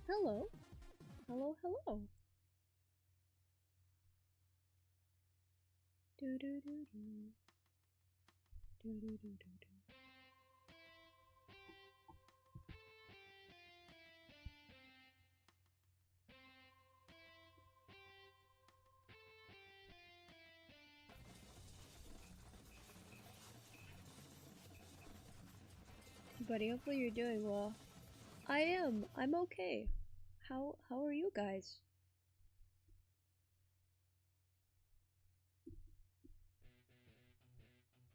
Hello. Hello, hello. Do do do do. Do do do do do. Buddy, hopefully you're doing well. I am. I'm okay. How are you guys?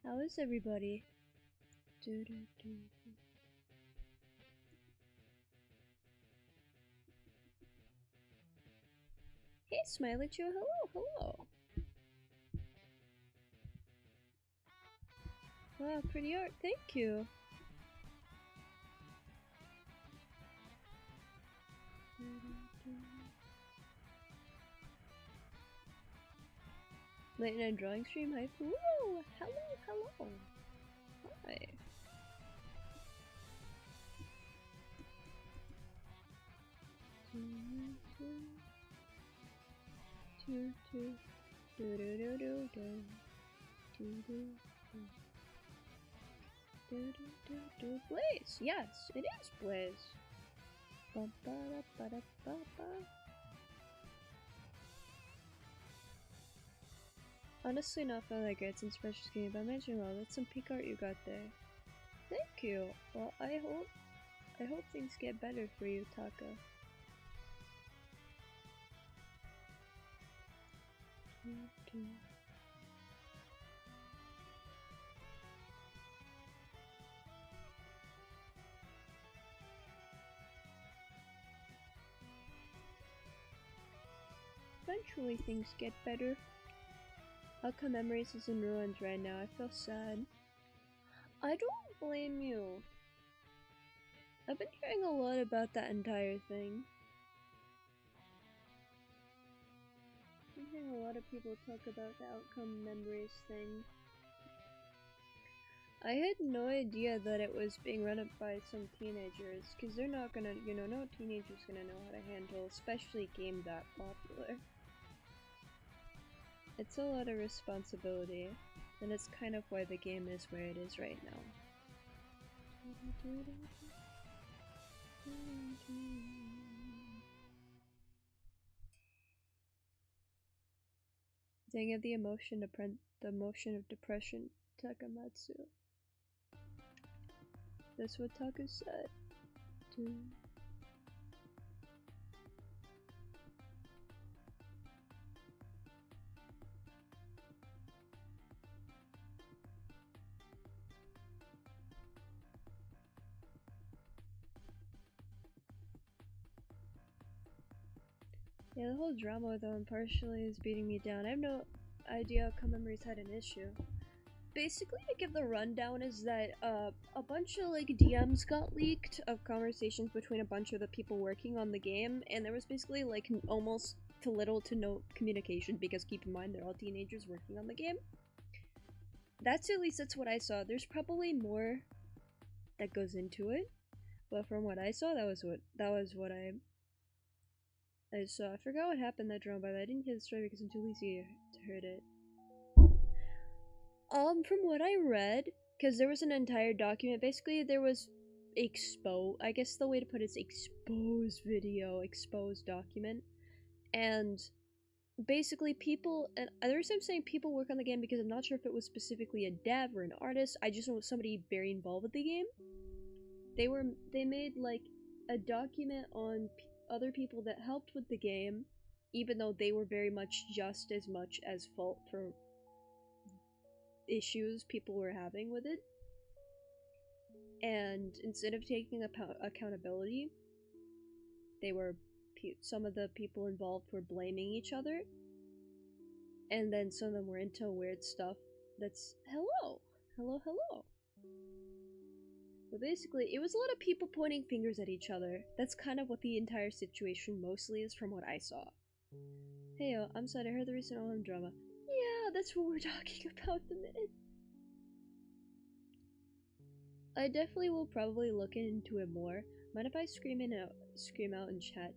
How is everybody? Do do do. Hey, Smiley Joe. Hello, hello. Wow, pretty art. Thank you. Late night drawing stream. Hi. Whoa. Hello, hello. Hi. Blaze! Yes, it is Blaze. Honestly, not feeling that great since Precious Game, but imagine well, that's some peak art you got there. Thank you. Well, I hope things get better for you, Taka. Eventually things get better. Outcome Memories is in ruins right now. I feel sad. I don't blame you. I've been hearing a lot about that entire thing. I'm hearing a lot of people talk about the Outcome Memories thing. I had no idea that it was being run up by some teenagers, because they're not gonna, you know, no teenager's gonna know how to handle, especially a game that popular. It's a lot of responsibility, and it's kind of why the game is where it is right now. Dang it, the emotion of depression, Takamatsu. That's what Taka said. Yeah, the whole drama with them partially is beating me down. I have no idea Outcome Memories had an issue. Basically, to give the rundown is that a bunch of like DMs got leaked of conversations between a bunch of the people working on the game, and there was basically like almost to little to no communication, because keep in mind they're all teenagers working on the game. That's what I saw. There's probably more that goes into it, but from what I saw, that was what I saw. I forgot what happened that drama, but I didn't hear the story because I'm too lazy to hear it. From what I read, because there was an entire document, basically there was I guess the way to put it is expose video, expose document, and basically people, and there's some saying people work on the game, because I'm not sure if it was specifically a dev or an artist. I just know it was somebody very involved with the game. They made like a document on other people that helped with the game, even though they were very much just as much as fault for issues people were having with it. And instead of taking accountability, some of the people involved were blaming each other, and then some of them were into weird stuff that's hello. But basically, it was a lot of people pointing fingers at each other. That's kind of what the entire situation mostly is, from what I saw. Hey, I'm sorry, I heard the recent Olin drama. Yeah, that's what we're talking about the minute. I definitely will probably look into it more. Mind if I scream out in chat?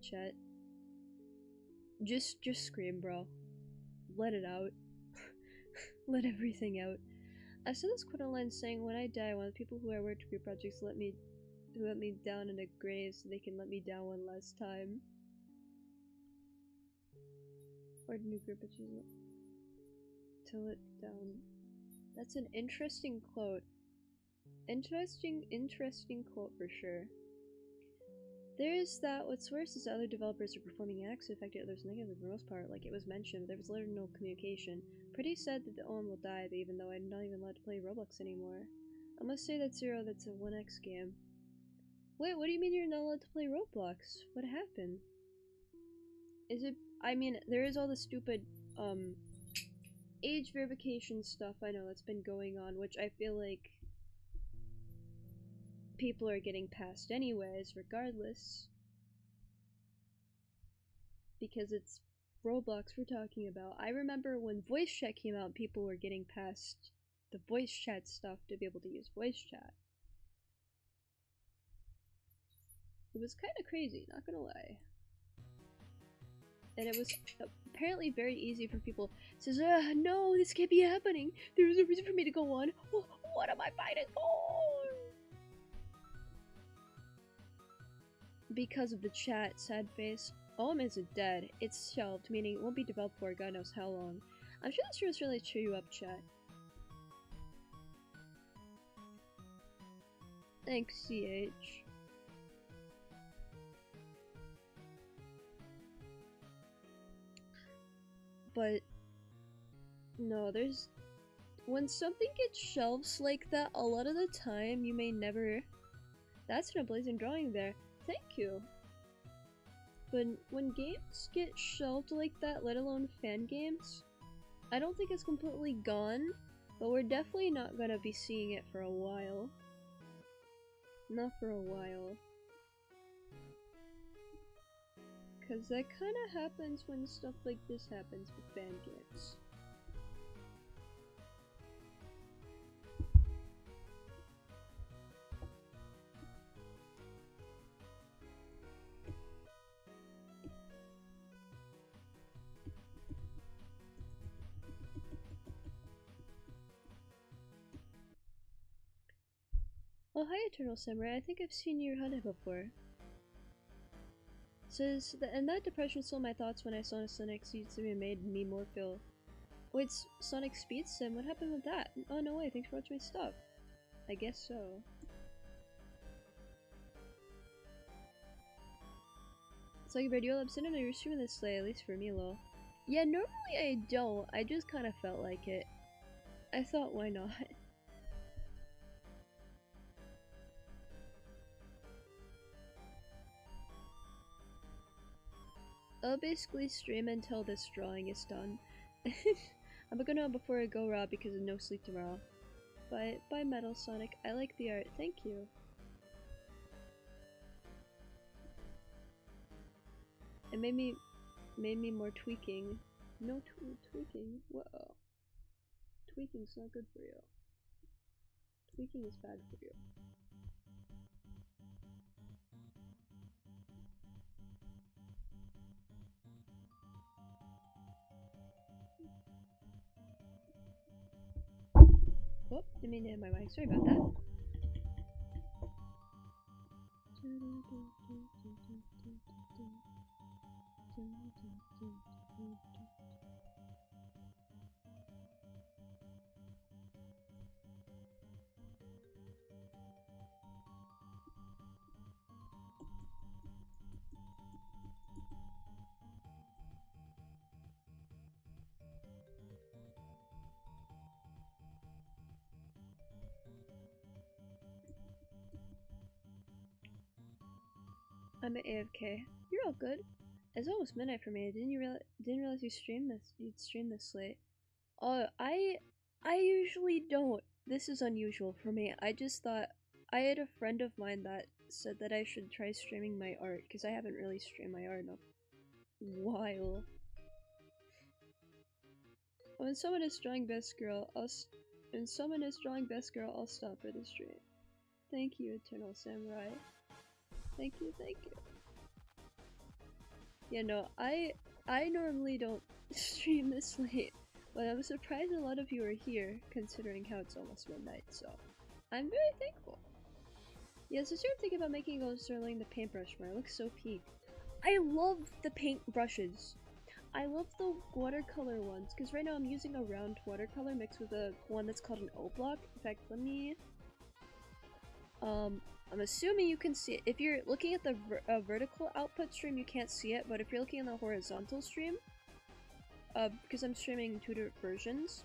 Just scream, bro. Let it out. Let everything out. I saw this quote online saying, "When I die, I want the people who I worked for projects to let me down in a grave so they can let me down one last time." Or new group of choose to let down. That's an interesting quote. Interesting quote for sure. There's that. What's worse is other developers are performing acts that affected others negatively for the most part. Like it was mentioned, there was literally no communication. Pretty sad that the OM will die, but even though I'm not even allowed to play Roblox anymore. I must say that Zero, that's a 1x game. Wait, what do you mean you're not allowed to play Roblox? What happened? Is it? I mean, there is all the stupid, age verification stuff I know that's been going on, which I feel like people are getting past anyways, regardless. Because it's Roblox we're talking about. I remember when voice chat came out, people were getting past the voice chat stuff to be able to use voice chat. It was kind of crazy, not gonna lie. And it was apparently very easy for people. It says, no, this can't be happening. There is a reason for me to go on. What am I fighting for? Because of the chat, sad face. OM isn't dead. It's shelved, meaning it won't be developed for God knows how long. I'm sure this was really cheer you up, chat. Thanks, CH. But no, there's when something gets shelves like that, a lot of the time you may never. That's an blazing drawing there. Thank you. But when games get shelved like that, let alone fan games, I don't think it's completely gone, but we're definitely not gonna be seeing it for a while. Not for a while. Cause that kinda happens when stuff like this happens with fan games. Oh, hi, Eternal Samurai. I think I've seen your hunted before. Says that, and that depression stole my thoughts when I saw Sonic Speed Sim and made me more feel. Wait, Sonic Speed Sim? What happened with that? Oh, no way. Thanks for watching my stuff. I guess so. It's like, Brad, you'll absent on your stream this late, at least for me, lol. Yeah, normally I don't. I just kind of felt like it. I thought, why not? I'll basically stream until this drawing is done. I'm gonna go before I go raw because of no sleep tomorrow. But bye, Metal Sonic. I like the art. Thank you. It made me more tweaking. No tweaking. Whoa. Tweaking's not good for you. Tweaking is bad for you. Oh, didn't mean to hit my mic. Sorry about that. I'm at AFK. You're all good. It's almost midnight for me. Didn't realize you'd stream this late. I usually don't. This is unusual for me. I just thought I had a friend of mine that said that I should try streaming my art because I haven't really streamed my art in a while. When someone is drawing best girl, I'll stop for the stream. Thank you, Eternal Samurai. Thank you, thank you. Yeah, no, I normally don't stream this late, but I'm surprised a lot of you are here, considering how it's almost midnight, so I'm very thankful. Yeah, so I'm thinking about making Gold Sterling the paintbrush more. It looks so peak. I love the paint brushes. I love the watercolor ones, because right now I'm using a round watercolor mixed with a one that's called an O-block. In fact, let me... I'm assuming you can see it. If you're looking at the vertical output stream, you can't see it, but if you're looking at the horizontal stream, because I'm streaming 2 different versions,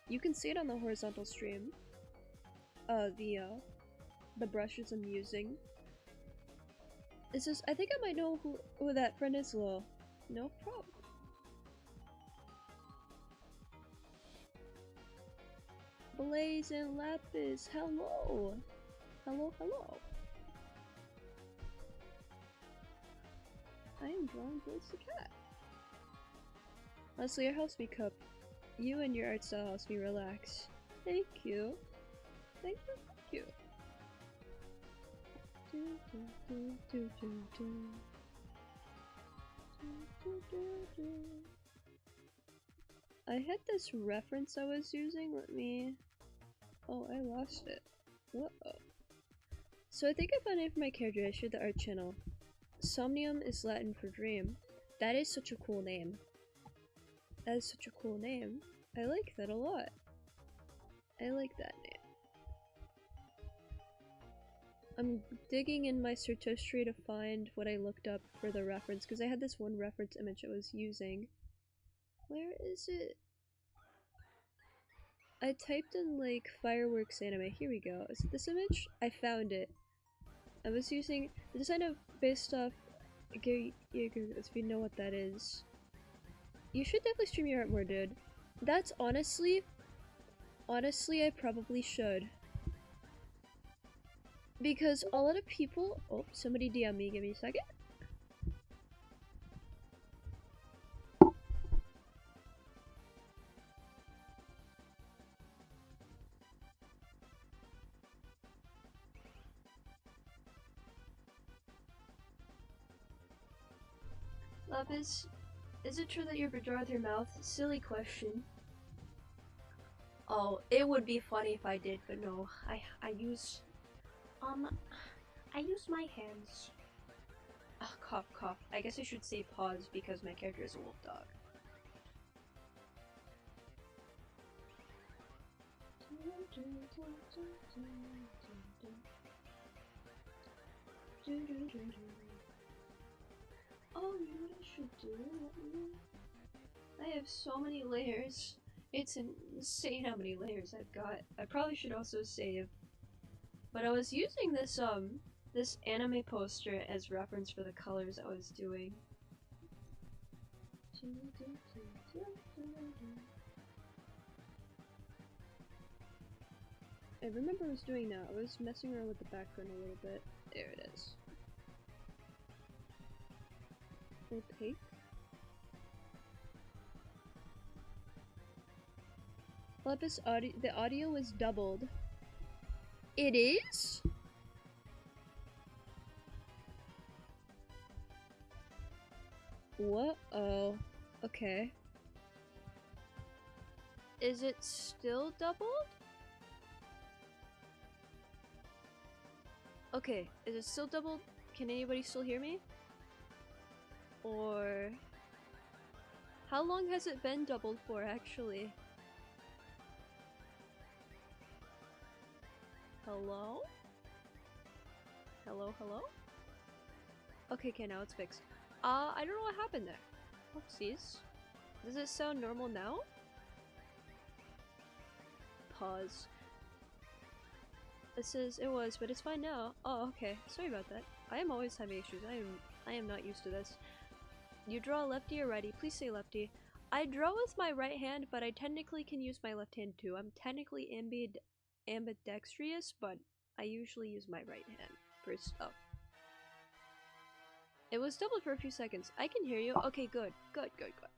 you can see it on the horizontal stream. The brushes I'm using. It's just, I think I might know who that friend is, Lo. No problem. Blaze and Lapis, hello! Hello, hello. I am drawing Blaze the cat. Honestly, your helps me cope. You and your art style helps me relax. Thank you. Thank you, thank you. I had this reference I was using, let me... Oh, I lost it. Whoa. So I think I found it for my character. I shared the art channel. Somnium is Latin for dream. That is such a cool name. That is such a cool name. I like that a lot. I like that name. I'm digging in my search history to find what I looked up for the reference, because I had this one reference image I was using. Where is it? I typed in like fireworks anime. Here we go. Is it this image? I found it. I was using the design of based off Gary Yeager, if you know what that is. You should definitely stream your art more, dude. That's honestly, I probably should. Because a lot of people— oh, somebody DM me, give me a second. Lapis, is it true that you ever draw with your mouth? Silly question. Oh, it would be funny if I did, but no. I use my hands. Oh, cough, cough. I guess I should say pause because my character is a wolf dog. Oh, you know what I should do? I have so many layers. It's insane how many layers I've got. I probably should also save. But I was using this this anime poster as reference for the colors I was doing. I remember I was doing that. I was messing around with the background a little bit. There it is. Opaque. Lapis audio— the audio is doubled. It is? What? Oh, okay. Is it still doubled? Okay, is it still doubled? Can anybody still hear me? Or... how long has it been doubled for, actually? Hello? Hello, hello? Okay, now it's fixed. I don't know what happened there. Oopsies. Does it sound normal now? Pause. It says it was, but it's fine now. Oh, okay. Sorry about that. I am always having issues. I am not used to this. You draw lefty or righty? Please say lefty. I draw with my right hand, but I technically can use my left hand too. I'm technically ambidextrous, but I usually use my right hand for stuff. It was doubled for a few seconds. I can hear you. Okay, good. Good, good, good.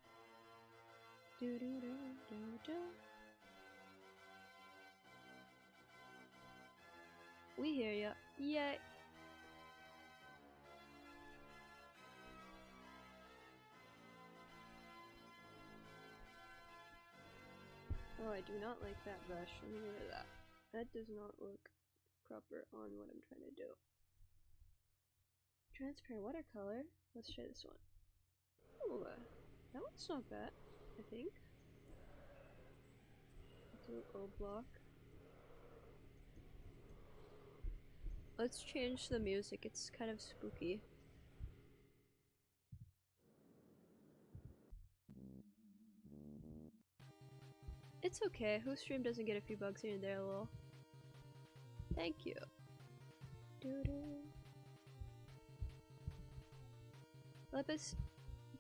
Do, do, do, do, do. We hear ya. Yay. Oh, I do not like that brush. Let me get rid of that. That does not look proper on what I'm trying to do. Transparent watercolor. Let's try this one. Ooh, that one's not bad, I think. Do a gold block. Let's change the music, it's kind of spooky. It's okay, whose stream doesn't get a few bugs here and there, lol. Thank you. Lepis,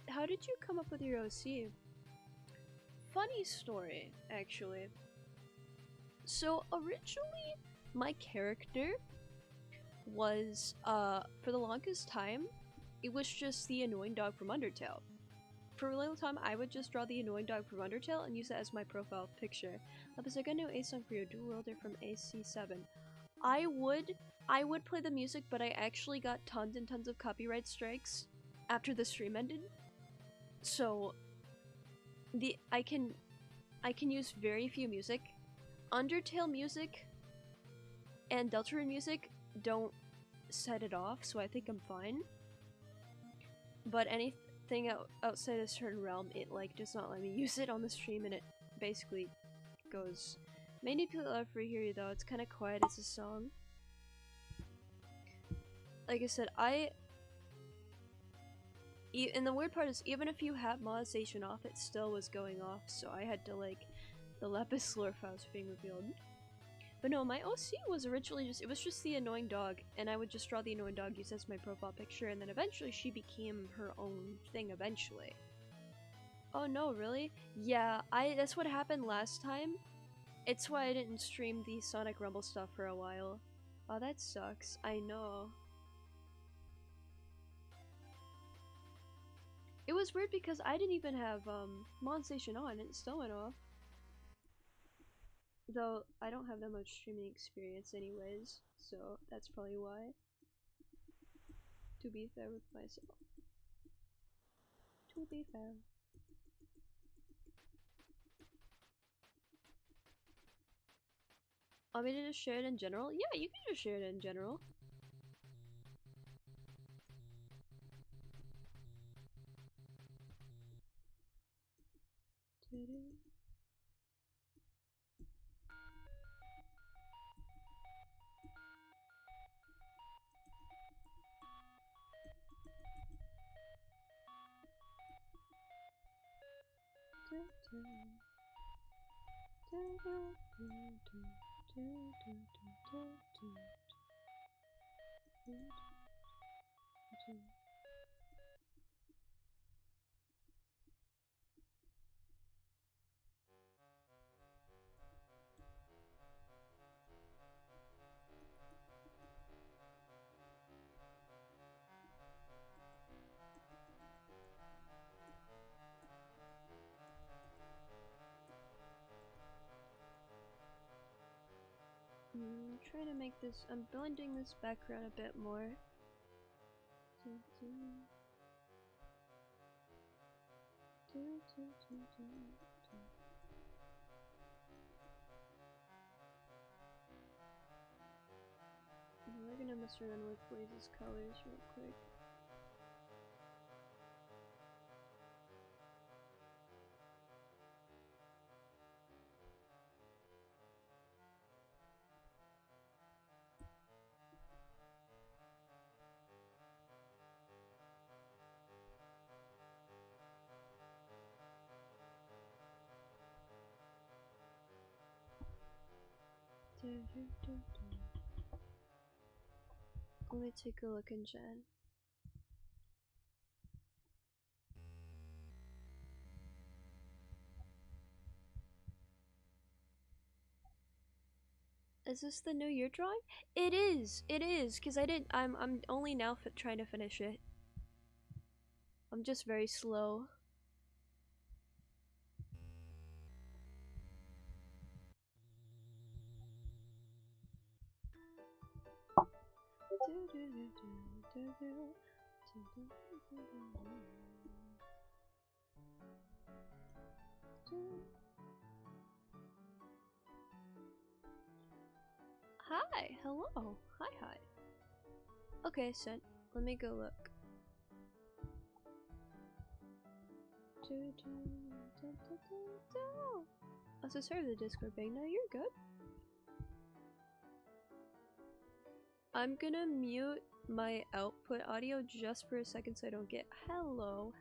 how did you come up with your OC? Funny story, actually. So originally, my character was, for the longest time, it was just the annoying dog from Undertale. For a little time, I would just draw the annoying dog from Undertale and use it as my profile picture. Lepis, I got a new A song for you, Dual Wielder from AC7. I would play the music, but I actually got tons and tons of copyright strikes after the stream ended. So I can use very few music. Undertale music and Deltarune music don't set it off, so I think I'm fine. But anything outside a certain realm, it like does not let me use it on the stream, and it basically goes. Many people love Free Hear You though, it's kind of quiet as a song. Like I said, and the weird part is, even if you have monetization off, it still was going off, so I had to like, the Lapis lore files being revealed. But no, my OC was originally it was just the annoying dog, and I would just draw the annoying dog, use as my profile picture, and then eventually she became her own thing eventually. Oh no, really? Yeah, that's what happened last time. It's why I didn't stream the Sonic Rumble stuff for a while. Oh, that sucks. I know. It was weird because I didn't even have monetization on, and it still went off. Though I don't have that much streaming experience anyways, so that's probably why. To be fair with myself. To be fair. Want me to just share it in general? Yeah, you can just share it in general. Trying to make this, I'm blending this background a bit more. We're gonna mess around with Blaze's colors real quick. Let me take a look in Jen. Is this the New Year drawing? It is, because I'm only now trying to finish it. I'm just very slow. Hi, hello. Hi. Okay, sent. Let me go look. Oh, so sorry the Discord bang. No, you're good. I'm gonna mute my output audio just for a second so I don't get hello.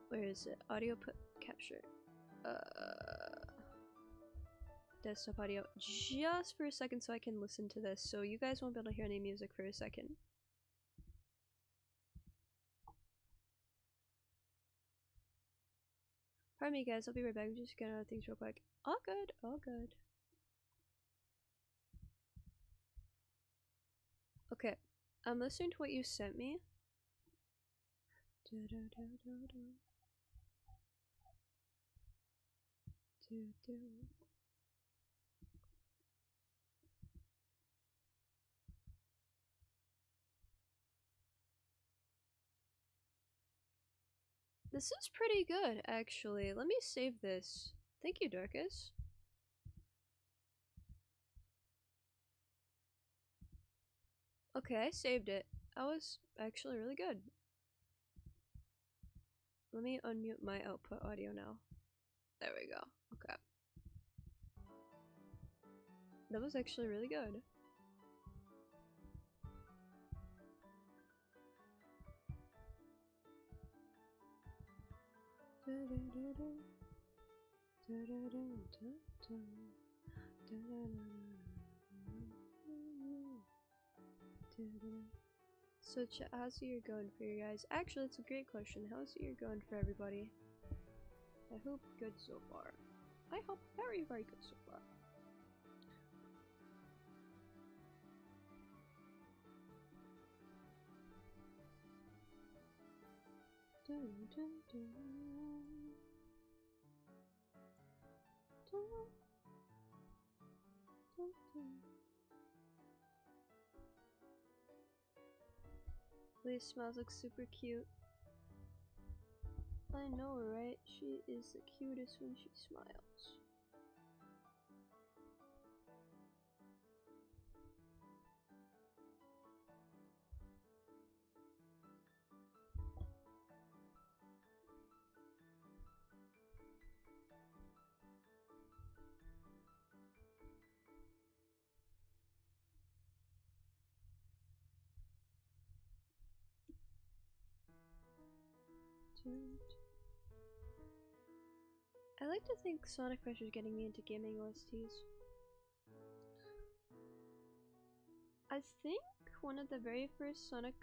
Where is it? Audio put capture. Desktop audio just for a second so I can listen to this. So you guys won't be able to hear any music for a second. Pardon me guys, I'll be right back. I'm just getting out of things real quick. All good. Okay, I'm listening to what you sent me. This is pretty good, actually. Let me save this. Thank you, Darkus. Okay, I saved it. That was actually really good. Let me unmute my output audio now. There we go. Okay. That was actually really good. So how's the year going for you guys? Actually, it's a great question. How's the year going for everybody? I hope good so far. I hope very good so far. Lee's smiles look super cute. I know, right? She is the cutest when she smiles. I like to think Sonic Pressure is getting me into gaming OSTs. I think one of the very first Sonic,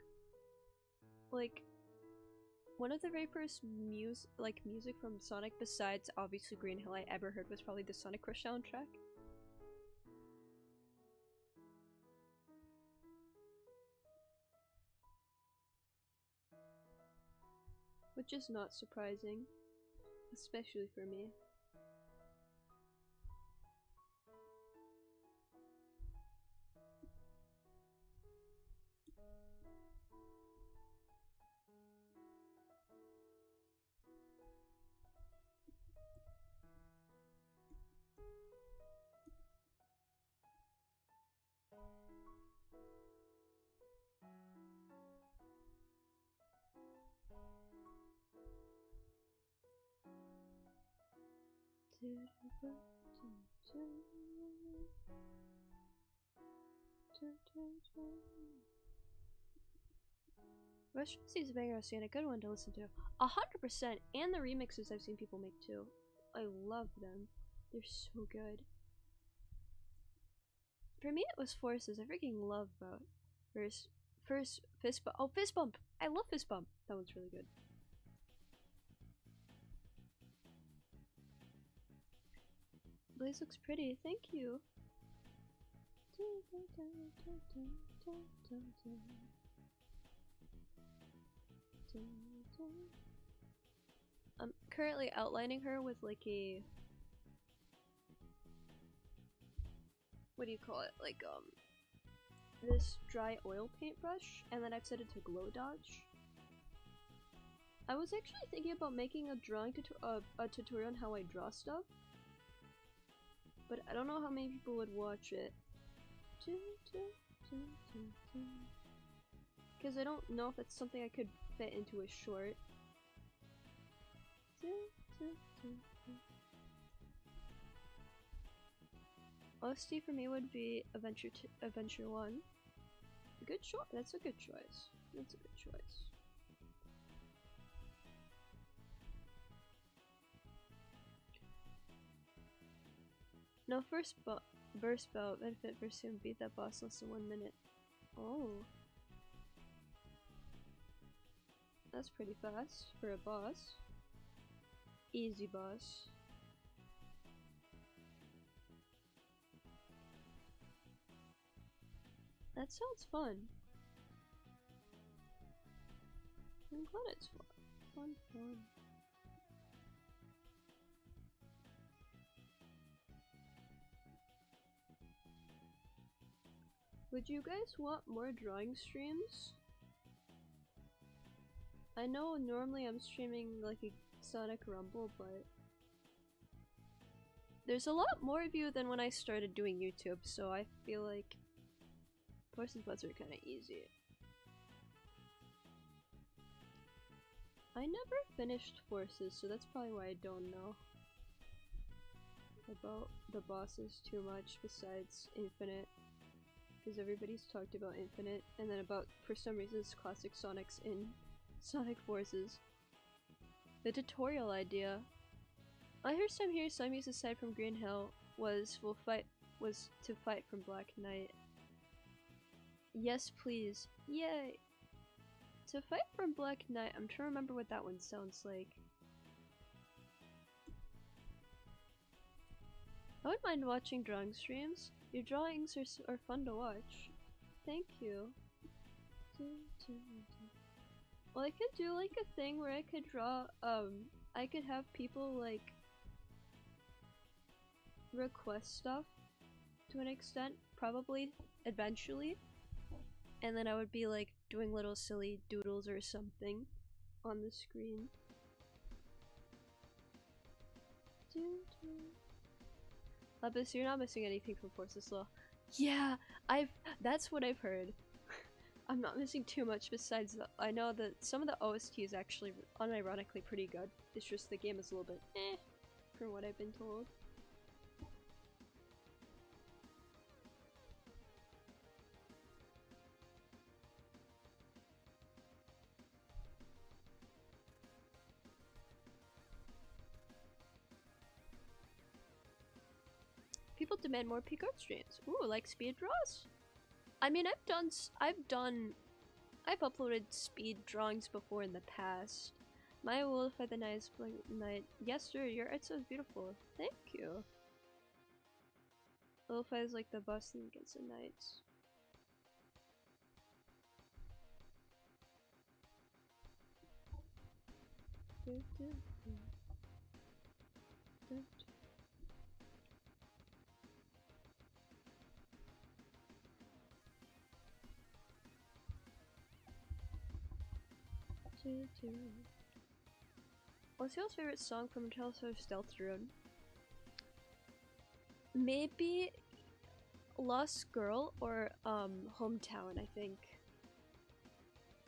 one of the very first music from Sonic, besides obviously Green Hill, I ever heard was probably the Sonic Crush soundtrack. Which is not surprising, especially for me. Restaurant Seas Banger and a good one to listen to. 100%, and the remixes I've seen people make too. I love them. They're so good. For me, it was Forces. I freaking love Boat. First Fist Bump. Oh, Fist Bump! I love Fist Bump. That one's really good. Blaze looks pretty. Thank you. I'm currently outlining her with like a, what do you call it? Like this dry oil paintbrush, and then I've set it to glow dodge. I was actually thinking about making a drawing a tutorial on how I draw stuff, but I don't know how many people would watch it. Because I don't know if it's something I could fit into a short. OST for me would be Adventure 1. Good choice. That's a good choice. That's a good choice. No, burst bout, benefit for soon beat that boss less than 1 minute. Oh. That's pretty fast for a boss. Easy boss. That sounds fun. I'm glad it's fun. Fun. Would you guys want more drawing streams? I know normally I'm streaming like a Sonic Rumble, but there's a lot more of you than when I started doing YouTube, so I feel like Forces Butts are kinda easy. I never finished Forces, so that's probably why I don't know about the bosses too much besides Infinite. Because everybody's talked about Infinite, and then about, for some reason, classic Sonics in Sonic Forces. The tutorial idea. My first time here, Siamese aside from Green Hill was to fight from Black Knight. Yes, please. Yay! To fight from Black Knight, I'm trying to remember what that one sounds like. I wouldn't mind watching drawing streams. Your drawings are fun to watch. Thank you. Well, I could do like a thing where I could draw, I could have people like request stuff to an extent, probably eventually. And then I would be like doing little silly doodles or something on the screen. Lapis, you're not missing anything from Forces Law. Yeah, that's what I've heard. I'm not missing too much besides I know that some of the OST is actually unironically pretty good. It's just the game is a little bit eh, from what I've been told. People demand more peak art streams. Ooh, like speed draws? I mean, I've uploaded speed drawings before in the past. My wolf at the night night. Yes, sir, your art so beautiful. Thank you. Wolf is like the boss thing against the knights. What's your favorite song from Tales of Stealth Rune? Maybe Lost Girl or Hometown, I think.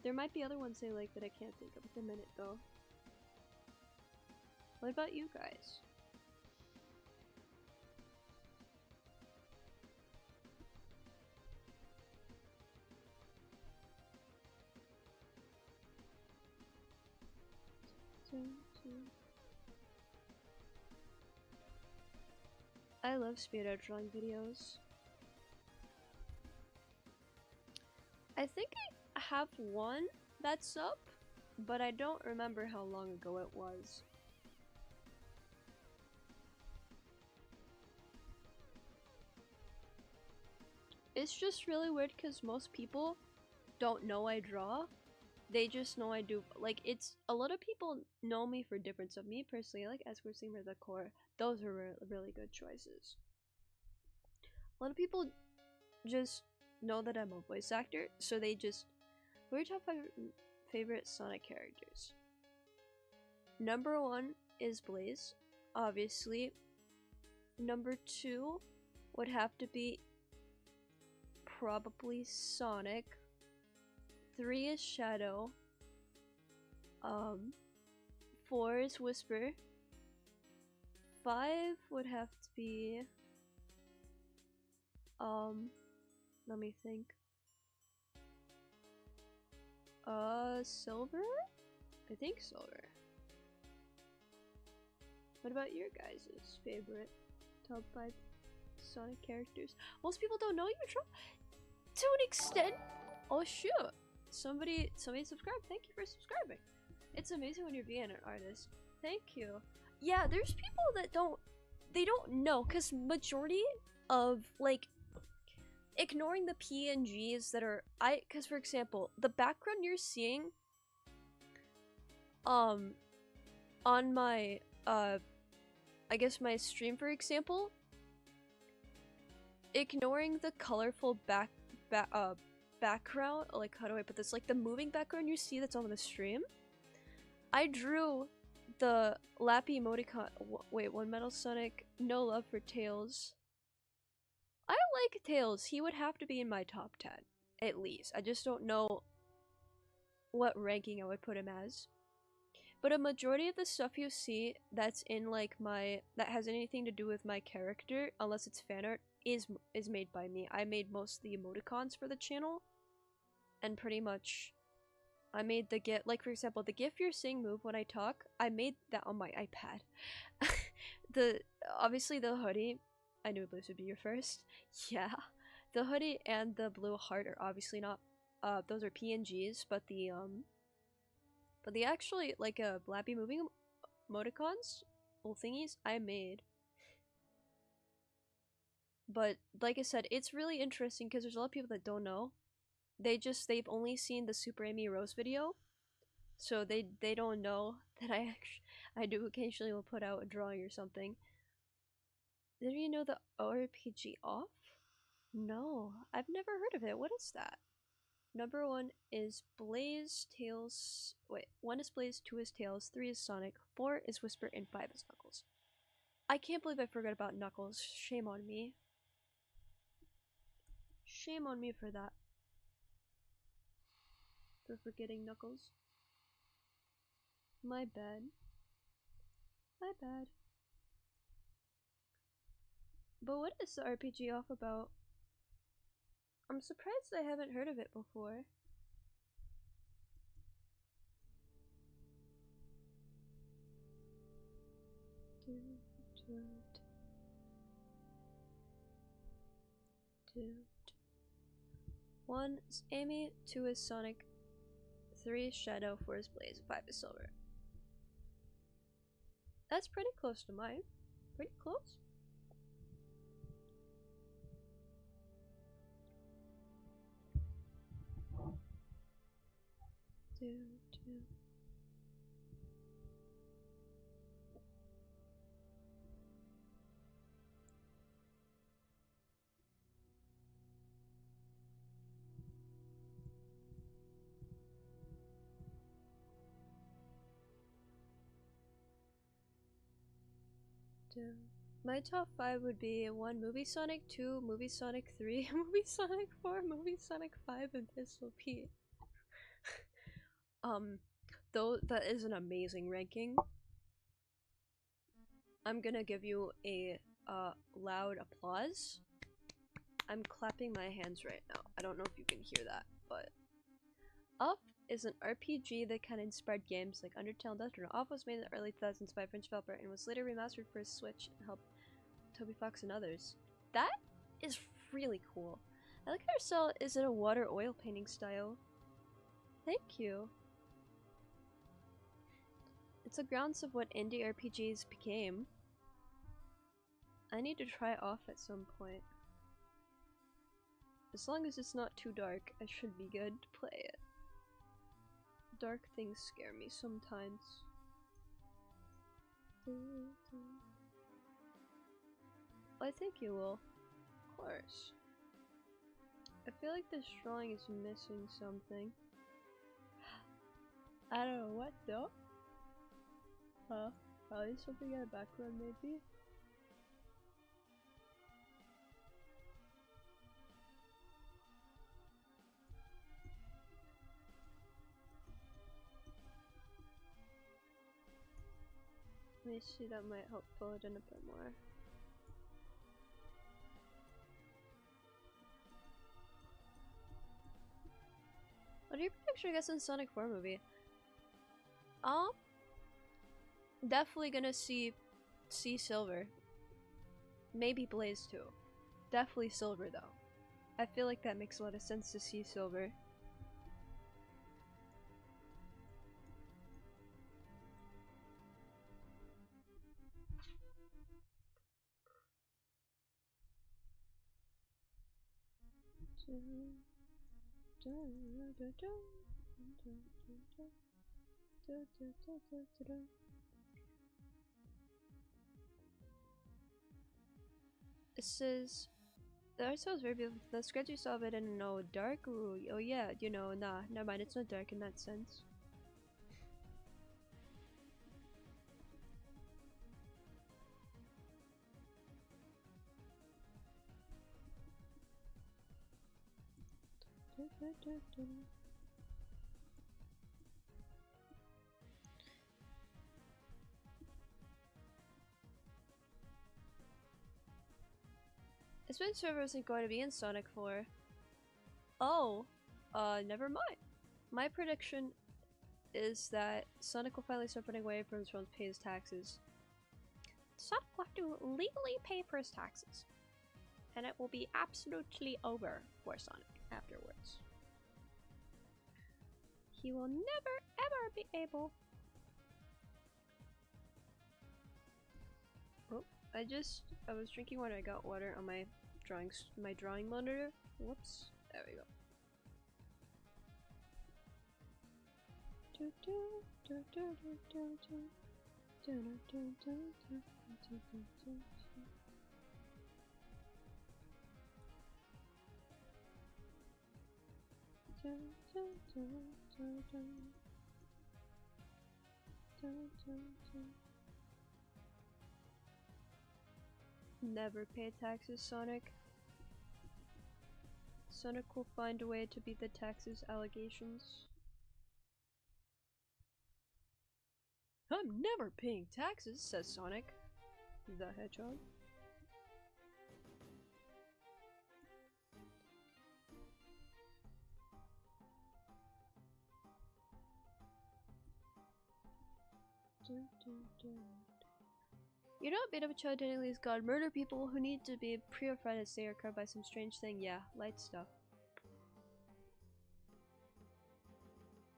There might be other ones they like that I can't think of at the minute though. What about you guys? I love speed art drawing videos. I think I have one that's up, but I don't remember how long ago it was. It's just really weird because most people don't know I draw. They just know I do. Like, it's a lot of people know me for different stuff. Me personally, I like Escort Singer the Core. Those are really good choices. A lot of people just know that I'm a voice actor, so they just... What are your top 5 favorite Sonic characters? Number 1 is Blaze, obviously. Number 2 would have to be probably Sonic. 3 is Shadow. 4 is Whisper. 5 would have to be let me think. Silver? I think Silver. What about your guys' favorite top 5 Sonic characters? Most people don't know you, to an extent. Oh shoot! Somebody subscribed. Thank you for subscribing. It's amazing when you're being an artist. Thank you. Yeah, there's people that don't know, because majority of, like, ignoring the PNGs that are, because for example, the background you're seeing, on my, I guess my stream, for example, ignoring the colorful background, like, how do I put this, like the moving background you see that's on the stream, I drew the Lappy emoticon. Wait, One Metal Sonic, no love for Tails. I like Tails. He would have to be in my top 10, at least. I just don't know what ranking I would put him as. But a majority of the stuff you see that's in, like, that has anything to do with my character, unless it's fan art, is made by me. I made most of the emoticons for the channel, and pretty much I made the GIF, like for example, the GIF you're seeing move when I talk, I made that on my iPad. Obviously the hoodie, I knew Blue would be your first. Yeah. The hoodie and the blue heart are obviously not, those are PNGs, but the actually, like, Lappy moving emoticons, little thingies, I made. But, like I said, it's really interesting because there's a lot of people that don't know. They've only seen the Super Amy Rose video, so they don't know that I do occasionally will put out a drawing or something. Did you know the RPG off? No, I've never heard of it. What is that? Number 1 is Blaze, Tails. Wait, 1 is Blaze, 2 is Tails, 3 is Sonic, 4 is Whisper, and 5 is Knuckles. I can't believe I forgot about Knuckles. Shame on me. Shame on me for that. For forgetting Knuckles. My bad. My bad. But what is the RPG off about? I'm surprised I haven't heard of it before. One is Amy, 2 is Sonic, 3 is Shadow, 4 is Blaze, 5 is Silver. That's pretty close to mine. Pretty close. My top 5 would be 1 Movie Sonic, 2 Movie Sonic 3, Movie Sonic 4, Movie Sonic 5, and Pistol Pete. Though that is an amazing ranking. I'm gonna give you a loud applause. I'm clapping my hands right now. I don't know if you can hear that, but Up is an RPG that kind of inspired games like Undertale and Destiny. Up was made in the early 2000s by a French developer and was later remastered for Switch and helped Toby Fox and others. That is really cool. I like how your style is in a water oil painting style. Thank you. It's the grounds of what indie RPGs became. I need to try Off at some point. As long as it's not too dark, I should be good to play it. Dark things scare me sometimes. I think you will. Of course. I feel like this drawing is missing something. I don't know what though. Huh? Probably something in the background maybe? Let me see, that might help fill it in a bit more. What are your prediction, I guess, in Sonic 4 movie? Definitely gonna see Silver. Maybe Blaze too. Definitely Silver though. I feel like that makes a lot of sense to see Silver. This is the art style is very beautiful. The sketch you saw of it in no dark. Ooh, oh yeah, you know, nah, never mind. It's not dark in that sense. This Spin Server isn't going to be in Sonic 4. Oh, never mind. My prediction is that Sonic will finally start putting away from his phone to pay his taxes. Sonic will have to legally pay for his taxes. And it will be absolutely over for Sonic afterwards. He will never ever be able. Oh, I was drinking water, I got water on my drawing monitor. Whoops. There we go. Never pay taxes, Sonic. Sonic will find a way to beat the taxes allegations. I'm never paying taxes, says Sonic the Hedgehog. You know, beat up a child technically is God. Murder people who need to be purified as they are carved by some strange thing. Yeah, light stuff.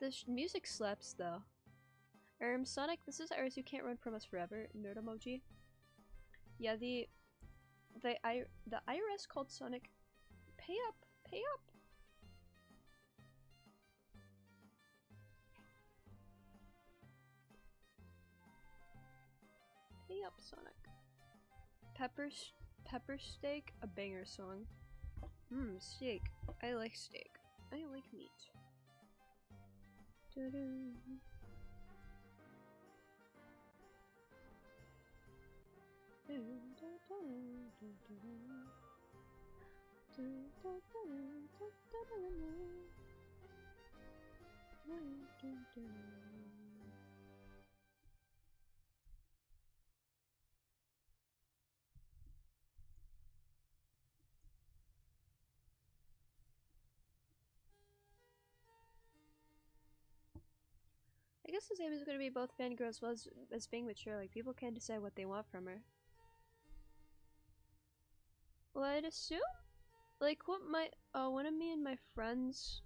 The music slaps though. Sonic, this is Iris. You can't run from us forever. Nerd emoji. Yeah, the IRS called Sonic. Pay up, pay up. Pay up, Sonic. Pepper steak, a banger song. Steak. I like steak. I like meat. I guess this game is going to be both fangirl as well as being mature. Like, people can't decide what they want from her. Well, I'd assume, like, what one of me and my friends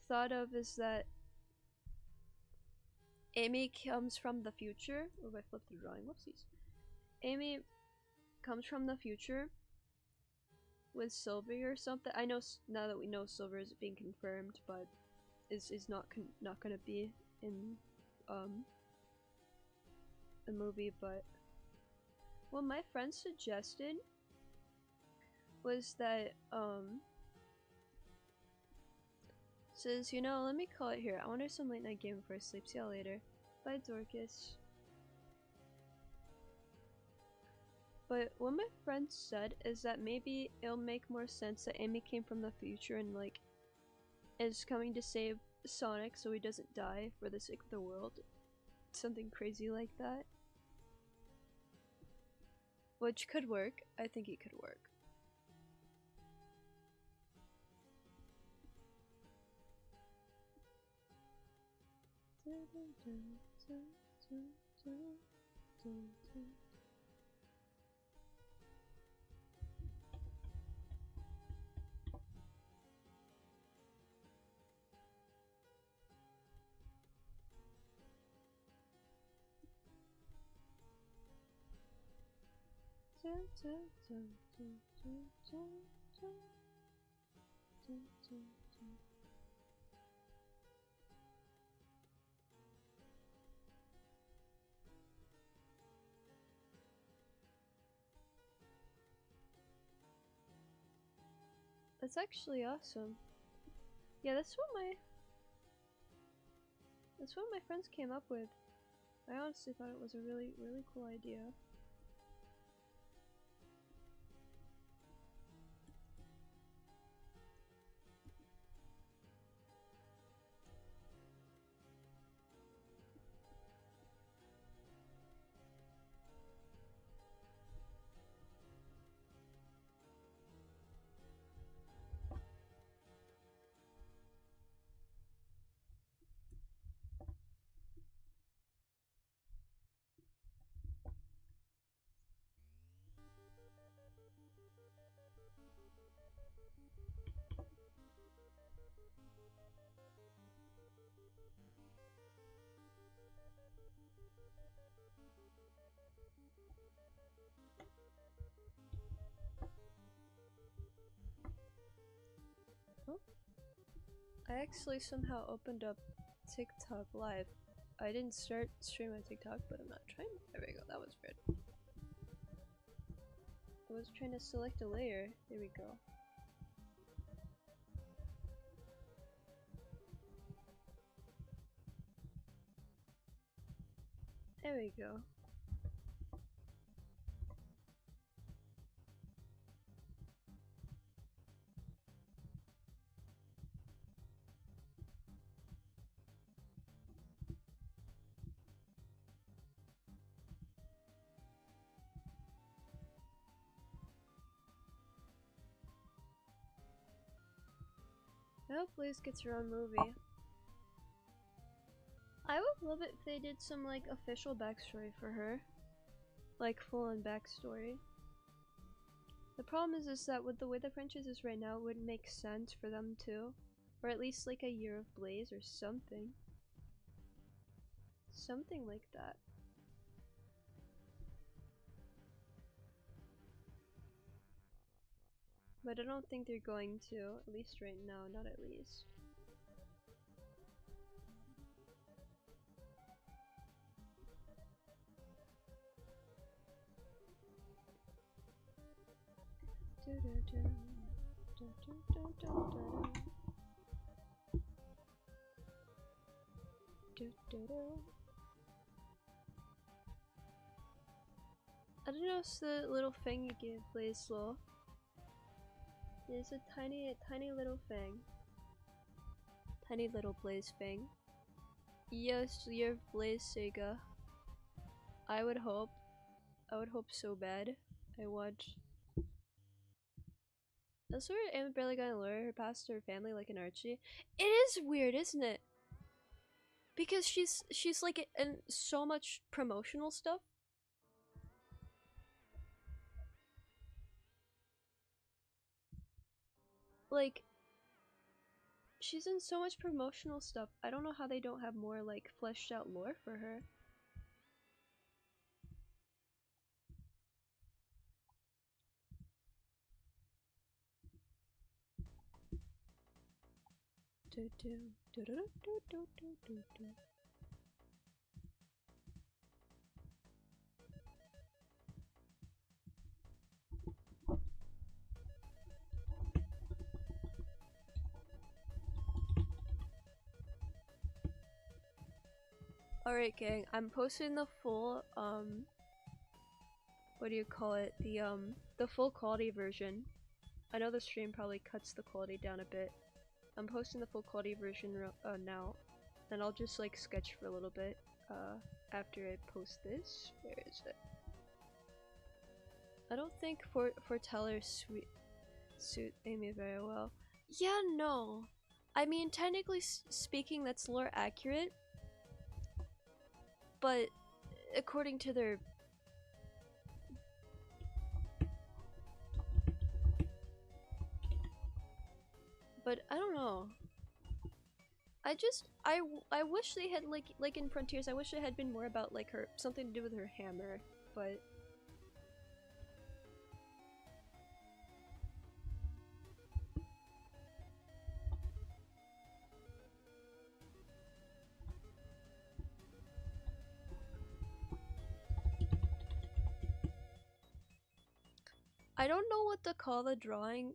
thought of is that Amy comes from the future. Oh, I flipped the drawing. Whoopsies. Amy comes from the future with Sylvie or something. I know now that we know Silver is being confirmed, but is not gonna be in the movie. But what my friend suggested was that Says, you know, let me call it here. I want to do some late night game before I sleep. See y'all later. Bye, Dorcas. But what my friend said is that maybe it'll make more sense that Amy came from the future and like is coming to save Sonic so he doesn't die for the sake of the world. Something crazy like that. Which could work. I think it could work. That's actually awesome. Yeah, that's what my friends came up with. I honestly thought it was a really, really cool idea. Oh. I actually somehow opened up TikTok live. I didn't start streaming on TikTok, but I'm not trying. There we go, that was weird. I was trying to select a layer. There we go. There we go. I hope Liz gets her own movie. I would love it if they did some like official backstory for her. Like full on backstory. The problem is that with the way the franchise is right now, it wouldn't make sense for them to. Or at least like a year of Blaze or something. Something like that. But I don't think they're going to, at least right now, not at least. I don't know if the little thing you give plays slow. It's a tiny little thing. Tiny little Blaze thing. Yes, you're Blaze Sega. I would hope so bad. I want. That's where Emma barely got a lawyer. Her past her family like an Archie. It is weird, isn't it? Because she's like in so much promotional stuff. Like, she's in so much promotional stuff. I don't know how they don't have more like fleshed out lore for her. Alright gang, I'm posting the full, what do you call it? The full quality version. I know the stream probably cuts the quality down a bit. I'm posting the full quality version now. And I'll just like sketch for a little bit, after I post this. Where is it? I don't think Forteller's suit Amy very well. Yeah, no. I mean, technically speaking, that's lore accurate. But according to their I don't know. I wish they had like in Frontiers, I wish it had been more about like her something to do with her hammer, but I don't know what to call the drawing.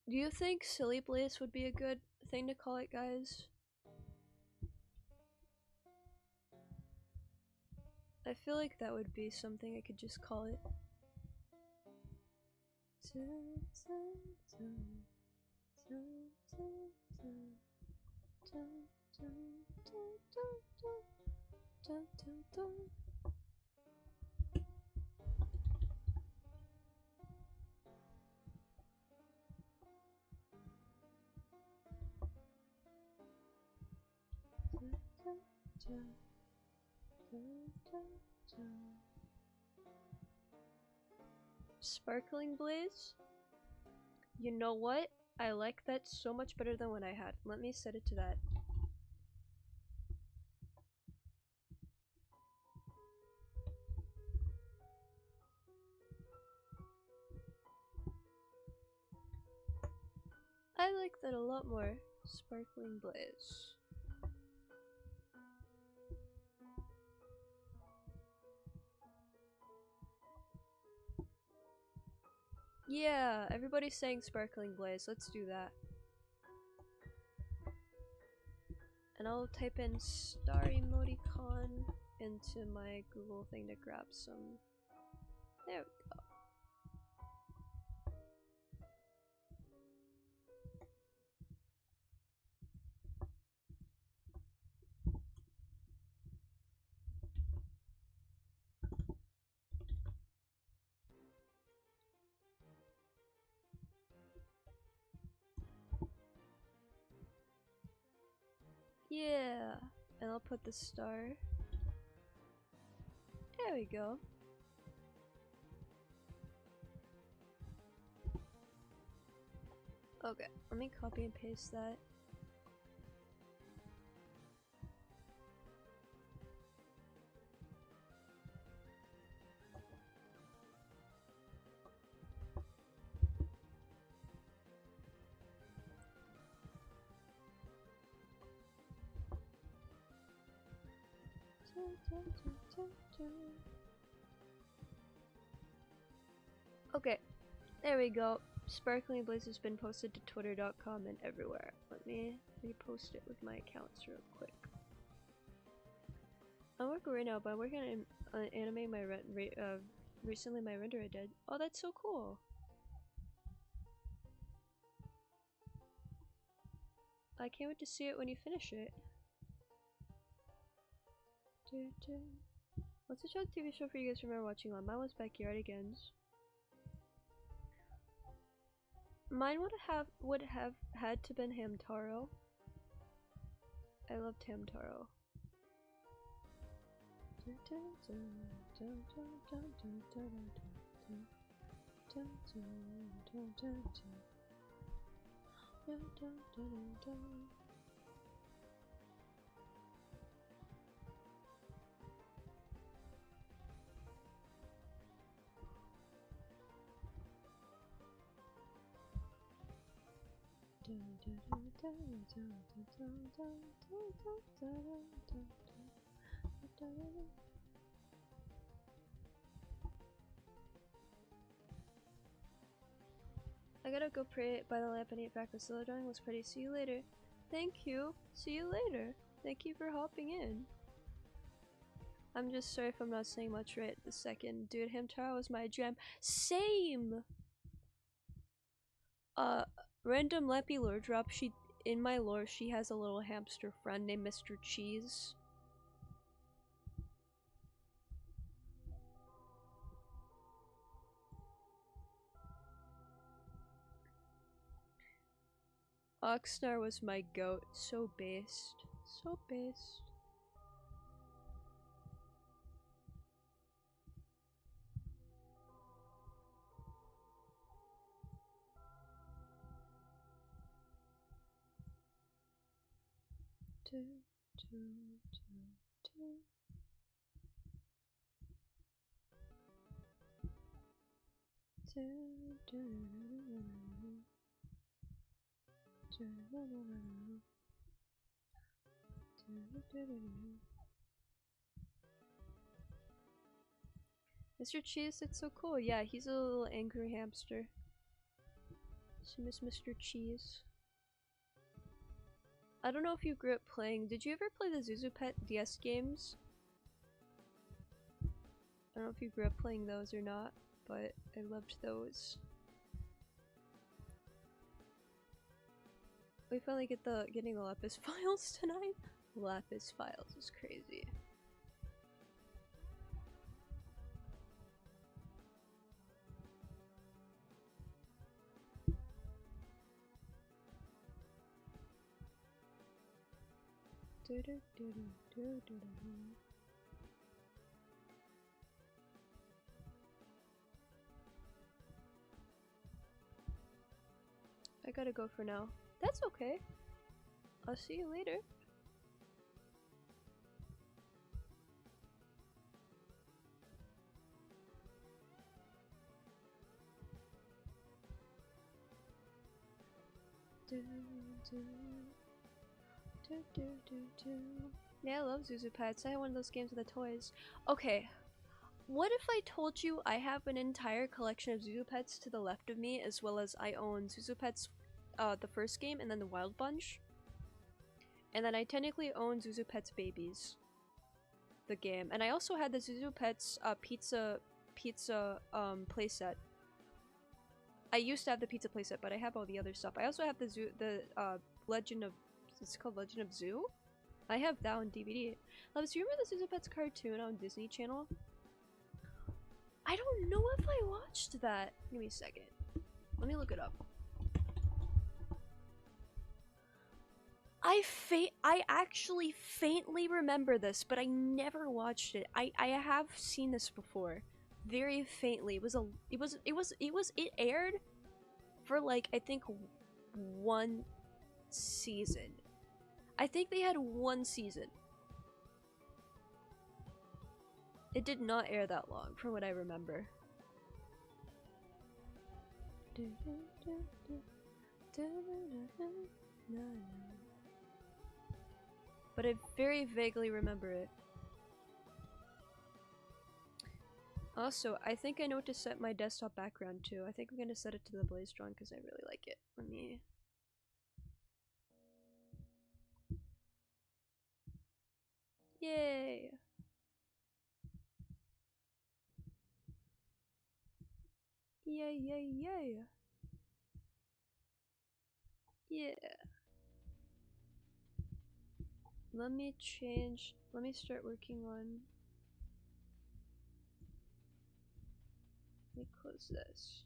Do you think Silly Blaze would be a good thing to call it, guys? I feel like that would be something I could just call it. Sparkling Blaze? You know what? I like that so much better than what I had. Let me set it to that. I like that a lot more. Sparkling Blaze. Yeah, everybody's saying Sparkling Blaze. Let's do that. And I'll type in star emoticon into my Google thing to grab some. There we go. Yeah, and I'll put the star. There we go. Okay, let me copy and paste that. Okay, there we go. Sparkling Blaze has been posted to twitter.com and everywhere. Let me repost it with my accounts real quick. I'm working right now, but I'm working on animating my recently my render I did. Oh, that's so cool. I can't wait to see it when you finish it. What's a child TV show for you guys remember watching on? Mine was Backyardigans. Mine would have had to been Hamtaro. I loved Hamtaro. I gotta go pray by the lamp and eat breakfast. The drawing looks pretty. See you later. Thank you. See you later. Thank you for hopping in. I'm just sorry if I'm not saying much right this second. Dude, Hamtaro was my jam. Same! Random Leppy lore drop. In my lore, she has a little hamster friend named Mr. Cheese. Oxnard was my goat. So based. So based. Mr. Cheese, it's so cool. Yeah, he's a little angry hamster. So miss Mr. Cheese. I don't know if you grew up playing. Did you ever play the Zuzu Pet DS games? I don't know if you grew up playing those or not, but I loved those. We finally getting the Lapis files tonight. Lapis files is crazy. I gotta go for now. That's okay. I'll see you later. Yeah, I love Zuzu Pets. I had one of those games with the toys. Okay, what if I told you I have an entire collection of Zuzu Pets to the left of me, as well as I own Zuzu Pets, the first game, and then the Wild Bunch? And then I technically own Zuzu Pets Babies, the game. And I also had the Zuzu Pets pizza playset. I used to have the pizza playset, but I have all the other stuff. I also have the Legend of, it's called Legend of Zoo? I have that on DVD. Loves, do you remember the Zuzu Pets cartoon on Disney Channel? I don't know if I watched that. Give me a second. Let me look it up. I actually faintly remember this, but I never watched it. I have seen this before. Very faintly. It aired for like, I think, one season. I think they had one season. It did not air that long, from what I remember. But I very vaguely remember it. Also, I think I know to set my desktop background too. I think I'm gonna set it to the Blazedron because I really like it. Let me... Yay! Yay, yay, yay! Yeah! Let me start working on... Let me close this.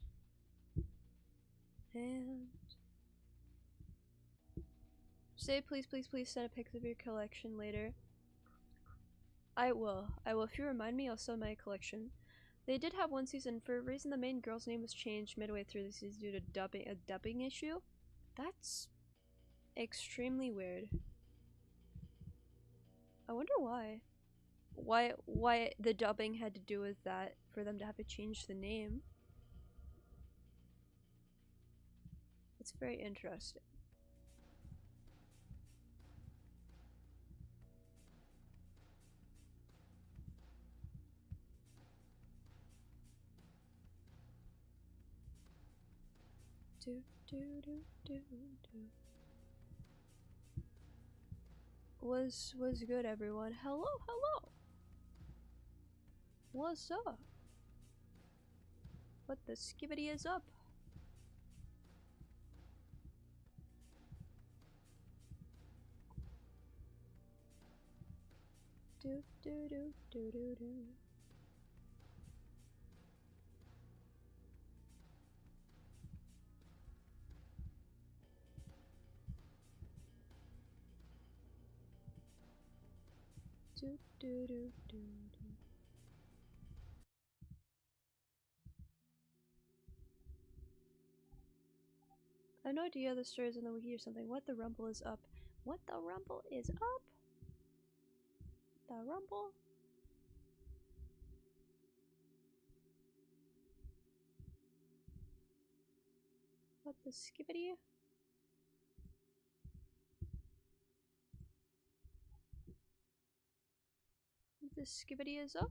And... Say please, please, please send a pic of your collection later. I will. If you remind me, I'll sell my collection. They did have one season. For a reason, the main girl's name was changed midway through the season due to a dubbing issue. That's extremely weird. I wonder why. Why the dubbing had to do with that for them to have to change the name. It's very interesting. Was good, everyone. Hello. What's up? What the skibbity is up? Do do do do do do. Do do do do do. I have no idea the story is in the wiki or something. What the rumble is up? What the rumble is up? The rumble? What the skibbity? What the skibbity is up?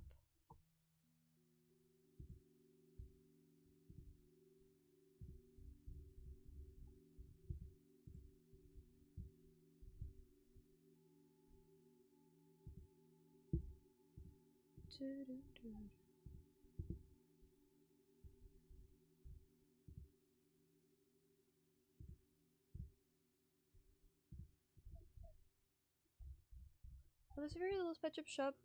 Do do do. Oh, there's a very little pet shop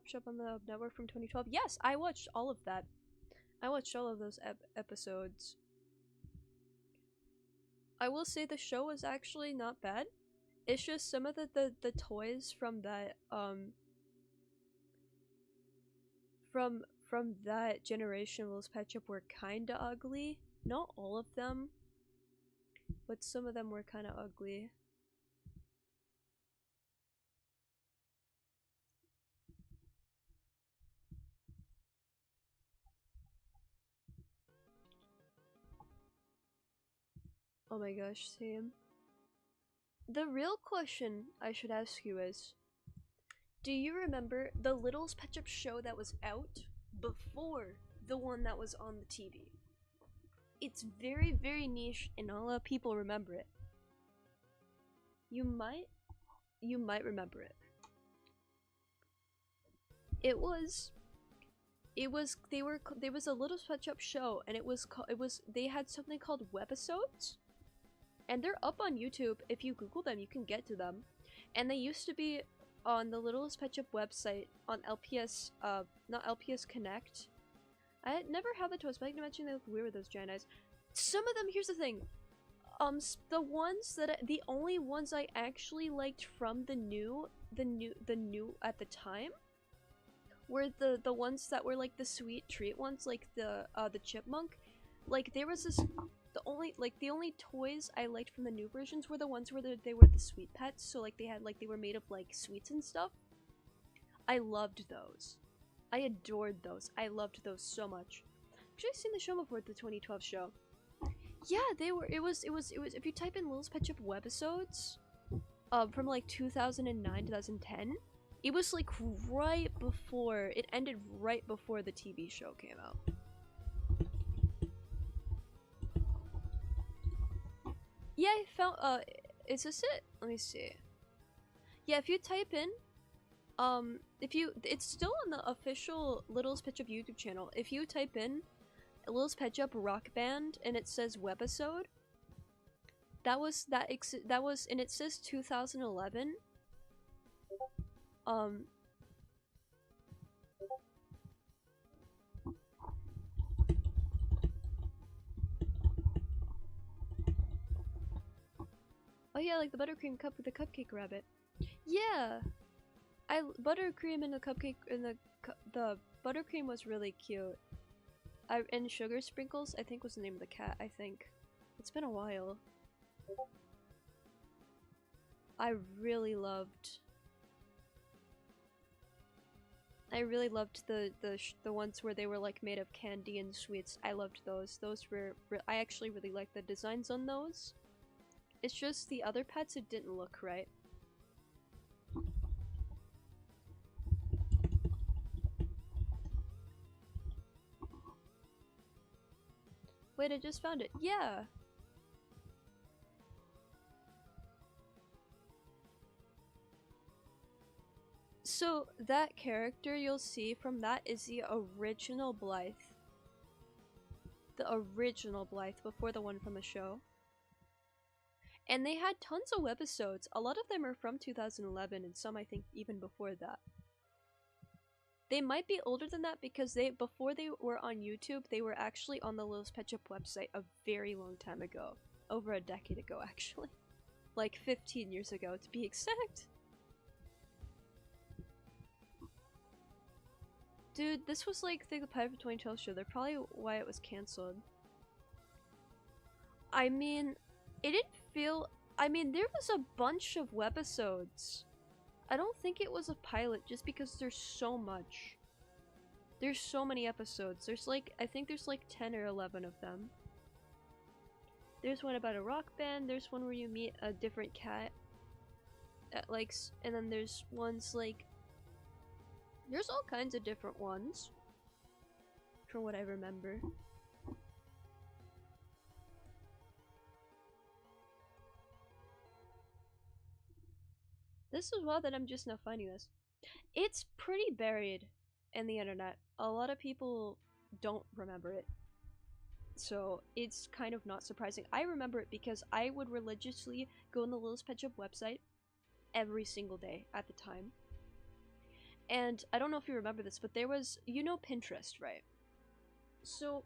shop on the network from 2012. Yes, I watched all of that. I watched all of those episodes. I will say the show was actually not bad. It's just some of the toys from that from that generation of Little Pet Shop were kinda ugly. Not all of them, but some of them were kinda ugly. Oh my gosh, same. The real question I should ask you is, do you remember the Little Pet Shop show that was out before the one that was on the TV? It's very, very niche and not a lot of people remember it. You might remember it. There was a Little Pet Shop show, and they had something called webisodes, and they're up on YouTube. If you Google them, you can get to them, and they used to be on the Littlest Pet Shop website on LPS, not LPS Connect. I had never had the toys, but I can imagine they look weird with those giant eyes. Some of them, here's the thing, the only ones I actually liked from the new at the time were the ones that were like the sweet treat ones, like the chipmunk. Like there was this, the only toys I liked from the new versions were the ones where they were the sweet pets, so like they were made of like sweets and stuff. I loved those. I adored those. I loved those so much. Actually, I've seen the show before, the 2012 show. Yeah, it was if you type in Little Pet Shop webisodes from like 2009 2010, it was like right before it ended, right before the TV show came out. Yeah, I found is this it? Let me see. Yeah, if you type in it's still on the official Little Pet Shop YouTube channel. If you type in Little Pet Shop Rock Band and it says webisode, that was and it says 2011. Oh yeah, like the buttercream cup with the cupcake rabbit. Yeah, buttercream and the cupcake and the buttercream was really cute. And sugar sprinkles, I think was the name of the cat. I think it's been a while. I really loved the ones where they were like made of candy and sweets. I loved those. Those were I actually really liked the designs on those. It's just the other pets, it didn't look right. Wait, I just found it. Yeah. So that character you'll see from that is the original Blythe. The original Blythe before the one from the show. And they had tons of webisodes. A lot of them are from 2011 and some I think even before that. They might be older than that because before they were on YouTube, they were actually on the Lil's Pet Shop website a very long time ago. Over a decade ago, actually. Like 15 years ago, to be exact. Dude, this was like the Pirate 2012 show. They're probably why it was cancelled. I mean, it didn't feel... I mean, there was a bunch of webisodes. I don't think it was a pilot just because there's so much. There's so many episodes. There's like, I think there's like 10 or 11 of them. There's one about a rock band. There's one where you meet a different cat. And then there's ones like... There's all kinds of different ones. From what I remember. This is wild that I'm just now finding this. It's pretty buried in the internet. A lot of people don't remember it. So it's kind of not surprising. I remember it because I would religiously go on the Lil's Pet Shop website every single day at the time. And I don't know if you remember this, but there was, you know, Pinterest, right? So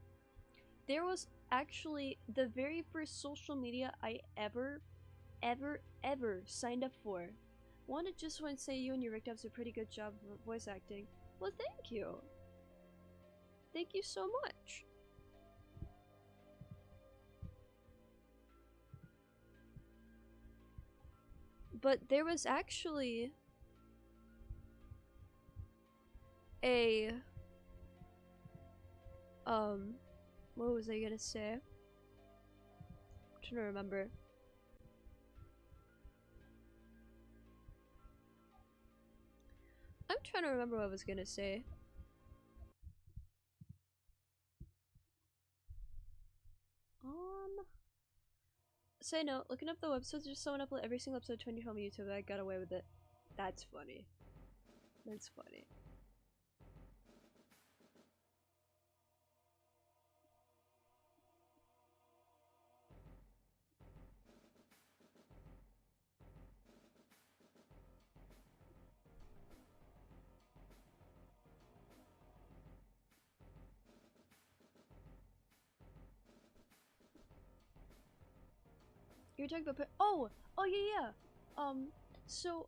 there was actually the very first social media I ever signed up for. Just want to say you and your Rick Devs a pretty good job of voice acting. Well, thank you. Thank you so much. But there was actually a what was I gonna say? I'm trying to remember. I'm trying to remember what I was gonna say. Say no, looking up the websites, just someone upload every single episode of 2012 on YouTube. I got away with it. That's funny. That's funny. You're talking about oh yeah. So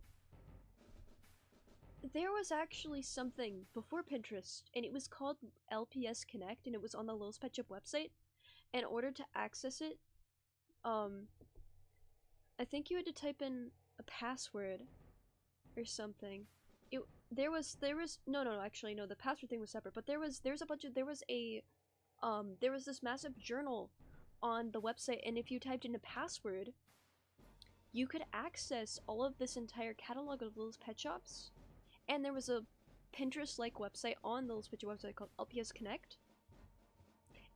there was actually something before Pinterest, and it was called LPS Connect, and it was on the Lil's Pet Shop website. In order to access it, I think you had to type in a password or something. There was no, actually no, the password thing was separate, but there was this massive journal on the website, and if you typed in a password, you could access all of this entire catalog of Lil's Pet Shops. And there was a Pinterest-like website on the Lil's Pet Shop website called LPS Connect.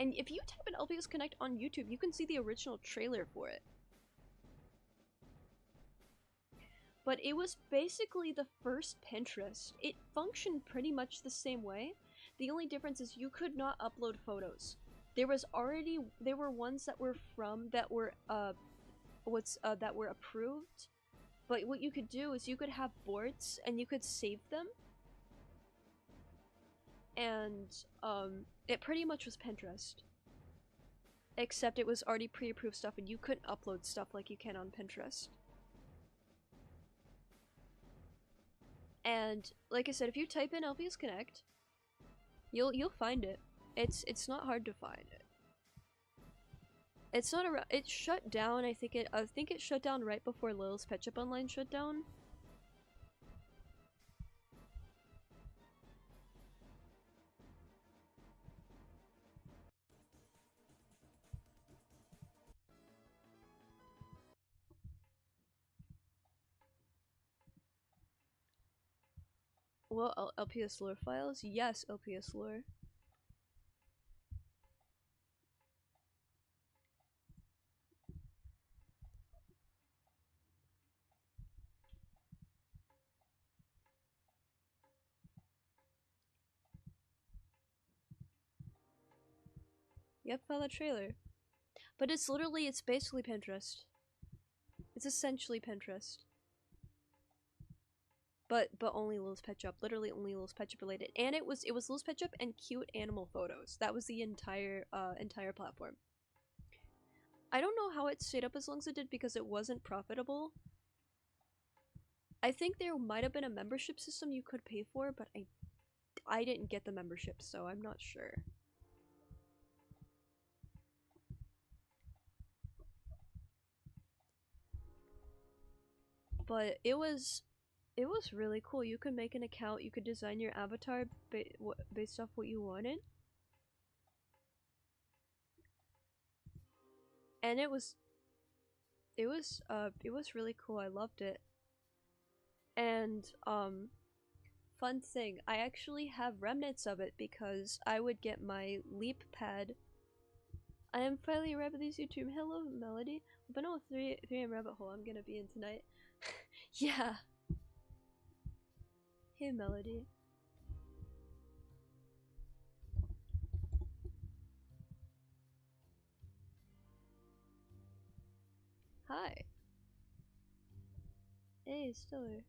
And if you type in LPS Connect on YouTube, you can see the original trailer for it. But it was basically the first Pinterest. It functioned pretty much the same way. The only difference is you could not upload photos. There were ones that were that were approved. But what you could do is you could have boards and you could save them. And it pretty much was Pinterest. Except it was already pre-approved stuff and you couldn't upload stuff like you can on Pinterest. And like I said, if you type in LPS Connect, you'll find it. It's not hard to find it. It's not around. It shut down. I think it shut down right before Lil's Pet Shop Online shut down. Well, LPS lore files? Yes, LPS lore. Yep, found the trailer. But it's literally, it's basically Pinterest. It's essentially Pinterest. But only Lil's Pet Shop. Literally only Lil's Pet Shop related. And it was Lil's Pet Shop and cute animal photos. That was the entire platform. I don't know how it stayed up as long as it did because it wasn't profitable. I think there might have been a membership system you could pay for, but I didn't get the membership, so I'm not sure. But it was really cool. You could make an account, you could design your avatar based off what you wanted. And it was really cool. I loved it. And fun thing, I actually have remnants of it because I would get my leap pad. I am finally wrapping these YouTube. Hello, Melody. But no, 3 a.m. rabbit hole I'm gonna be in tonight. Yeah. Hey, Melody. Hi. Hey, Stiller.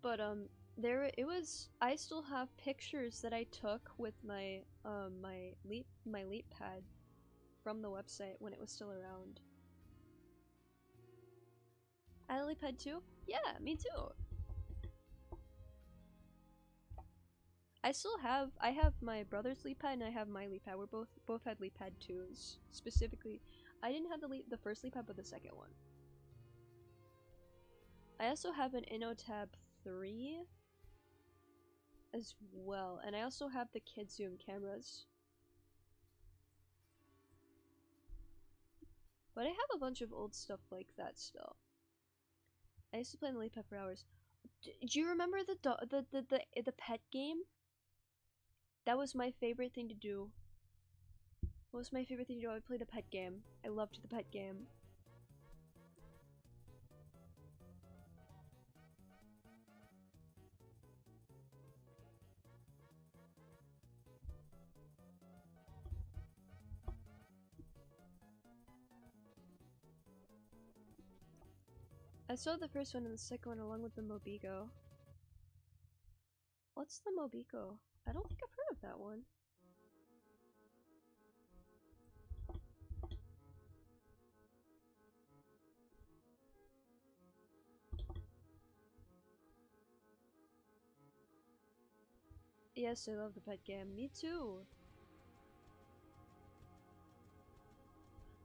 But I still have pictures that I took with my my leap pad from the website when it was still around. I had a leap pad too? Yeah, me too. I have my brother's leap pad and I have my leap pad. We're both had leap pad 2s. Specifically, I didn't have the first leap pad but the second one. I also have an InnoTab 3 as well, and I also have the kid zoom cameras. But I have a bunch of old stuff like that still. I used to play in the leap pad for hours. Do you remember the pet game? That was my favorite thing to do. What was my favorite thing to do? I would play the pet game. I loved the pet game. I saw the first one and the second one along with the Mobigo. What's the Mobigo? I don't think I've heard of that one. Yes, I love the pet game. Me too.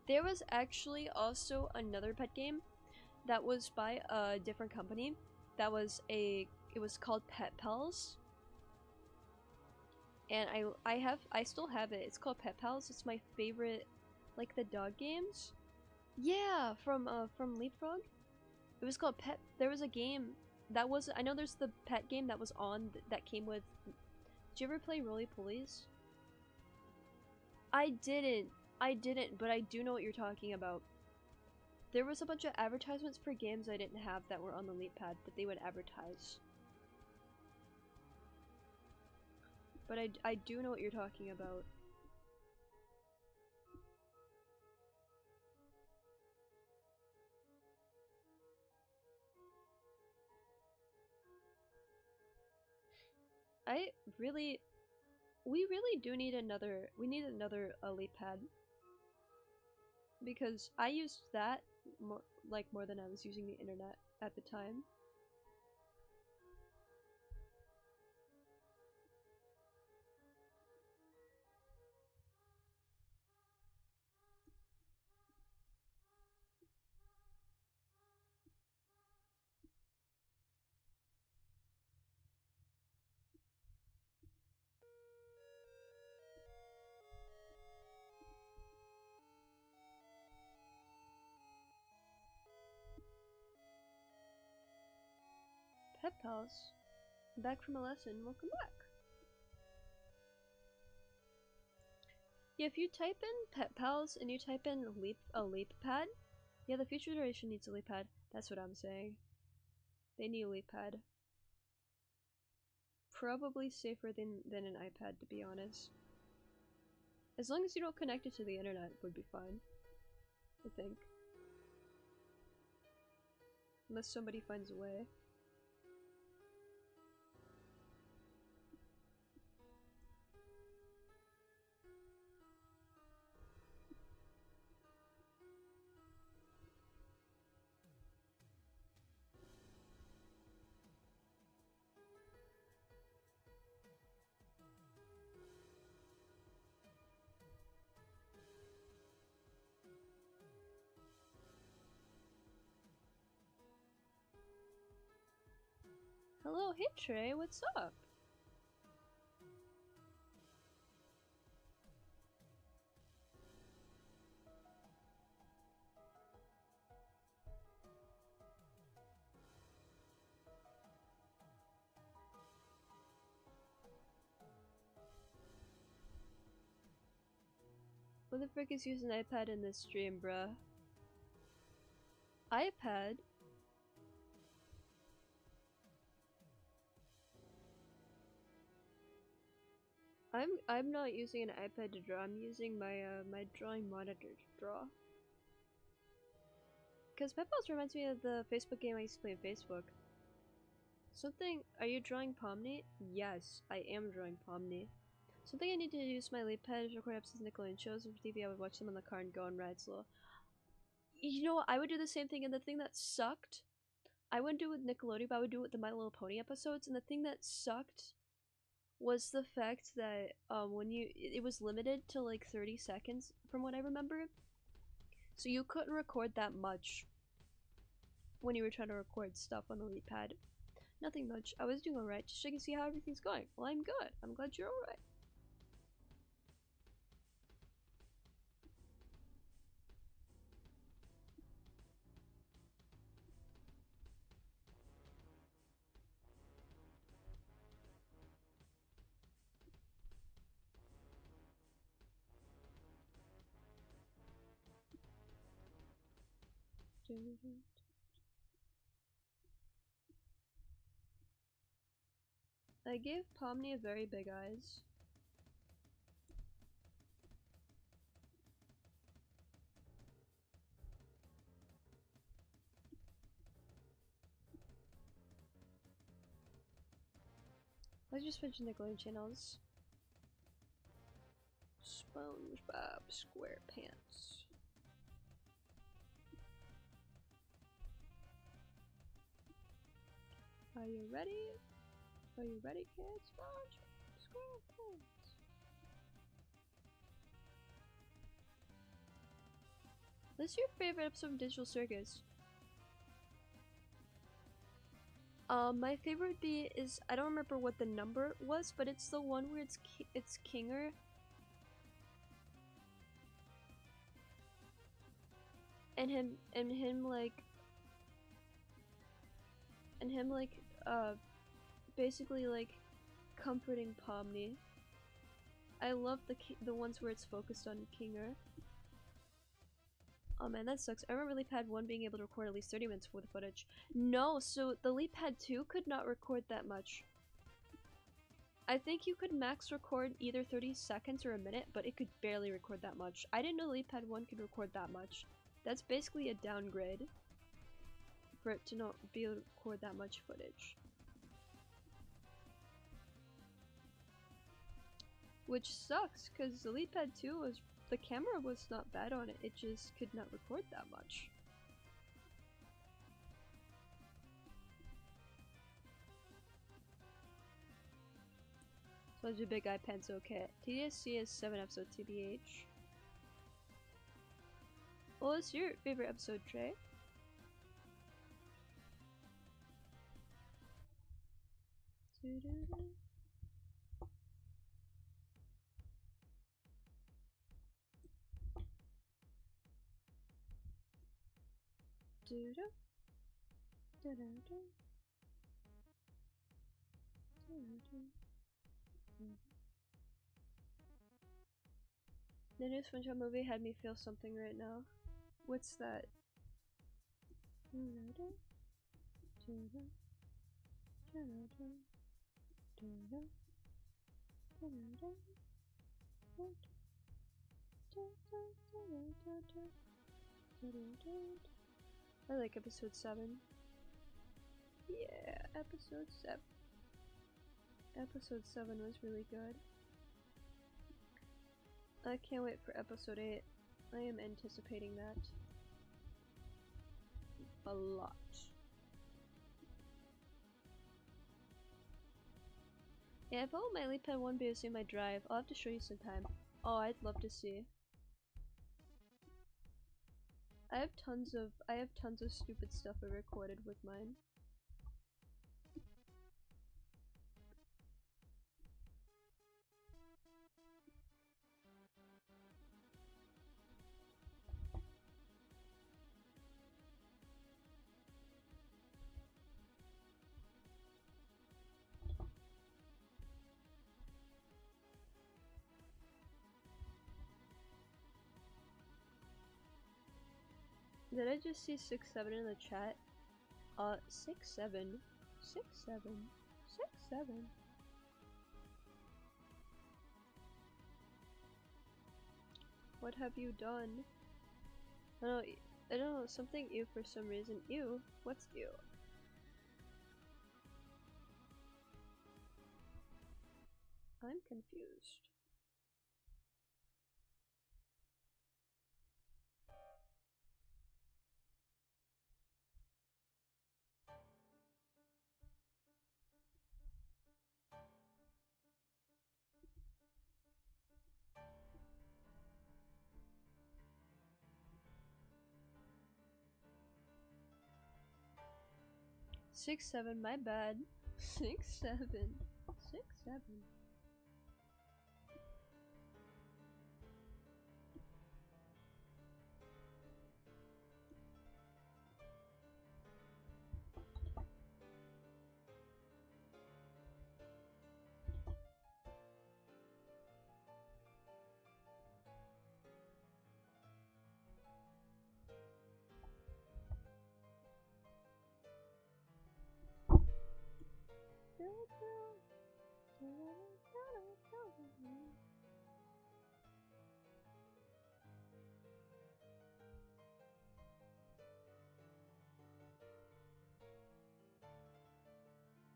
There was actually also another pet game that was by a different company. It was called Pet Pals. And I still have it. It's called Pet Pals. It's my favorite, like the dog games. Yeah, from Leapfrog. It was called Pet. There was a game that was. I know there's the pet game that was on that came with. Did you ever play Roly Polies? I didn't. But I do know what you're talking about. There was a bunch of advertisements for games I didn't have that were on the Leap Pad that they would advertise. But I do know what you're talking about. We really do need another, Leap Pad. Because I used that more than I was using the internet at the time. Pet Pals. Back from a lesson. Welcome back. Yeah, if you type in Pet Pals and you type in a leap pad, yeah, the future generation needs a leap pad. That's what I'm saying. They need a leap pad. Probably safer than an iPad, to be honest. As long as you don't connect it to the internet, would be fine. I think. Unless somebody finds a way. Hello, hey Trey, what's up? Who the frick is using an iPad in this stream, bruh? iPad? I'm not using an iPad to draw. I'm using my my drawing monitor to draw. Cause Pet Pals reminds me of the Facebook game I used to play on Facebook. Something. Are you drawing Pomni? Yes, I am drawing Pomni. Something I need to use my late pad is record episodes of Nickelodeon shows of TV. I would watch them in the car and go and ride slow. You know what? I would do the same thing, and the thing that sucked, I wouldn't do it with Nickelodeon, but I would do it with the My Little Pony episodes. And the thing that sucked was the fact that when it was limited to like 30 seconds from what I remember, so you couldn't record that much when you were trying to record stuff on the late pad. Nothing much. I was doing alright, just checking to see how everything's going. Well, I'm good. I'm glad you're alright. I gave Pomni very big eyes. Let's just finish Nickelodeon channels. SpongeBob SquarePants. Are you ready? Are you ready, kids? SpongeBob SquarePants. What's your favorite episode of Digital Circus? My favorite beat is, I don't remember what the number was, but it's the one where it's Kinger. And him like basically like comforting Pomni. I love the ones where it's focused on Kinger. Oh man, that sucks. I remember LeapPad 1 being able to record at least 30 minutes for the footage. No, so the LeapPad 2 could not record that much. I think you could max record either 30 seconds or a minute, but it could barely record that much. I didn't know LeapPad 1 could record that much. That's basically a downgrade for it to not be able to record that much footage. Which sucks, because the LeapPad 2 was, the camera was not bad on it, it just could not record that much. So your big eye pencil kit. TDSC is 7 episodes TBH. What was your favorite episode, Trey? The new SpongeBob movie had me feel something right now. What's that? I like episode 7. Yeah, episode 7. Episode 7 was really good. I can't wait for episode 8. I am anticipating that a lot. Yeah, if I want my LAPIS 1 in my drive, I'll have to show you sometime. Oh, I'd love to see. I have tons of stupid stuff I recorded with mine. Did I just see 6-7 in the chat? 6-7. 6-7. 6-7. What have you done? I don't know, something ew for some reason. Ew? What's ew? I'm confused. Six, 7, my bad. 6-7. 6-7.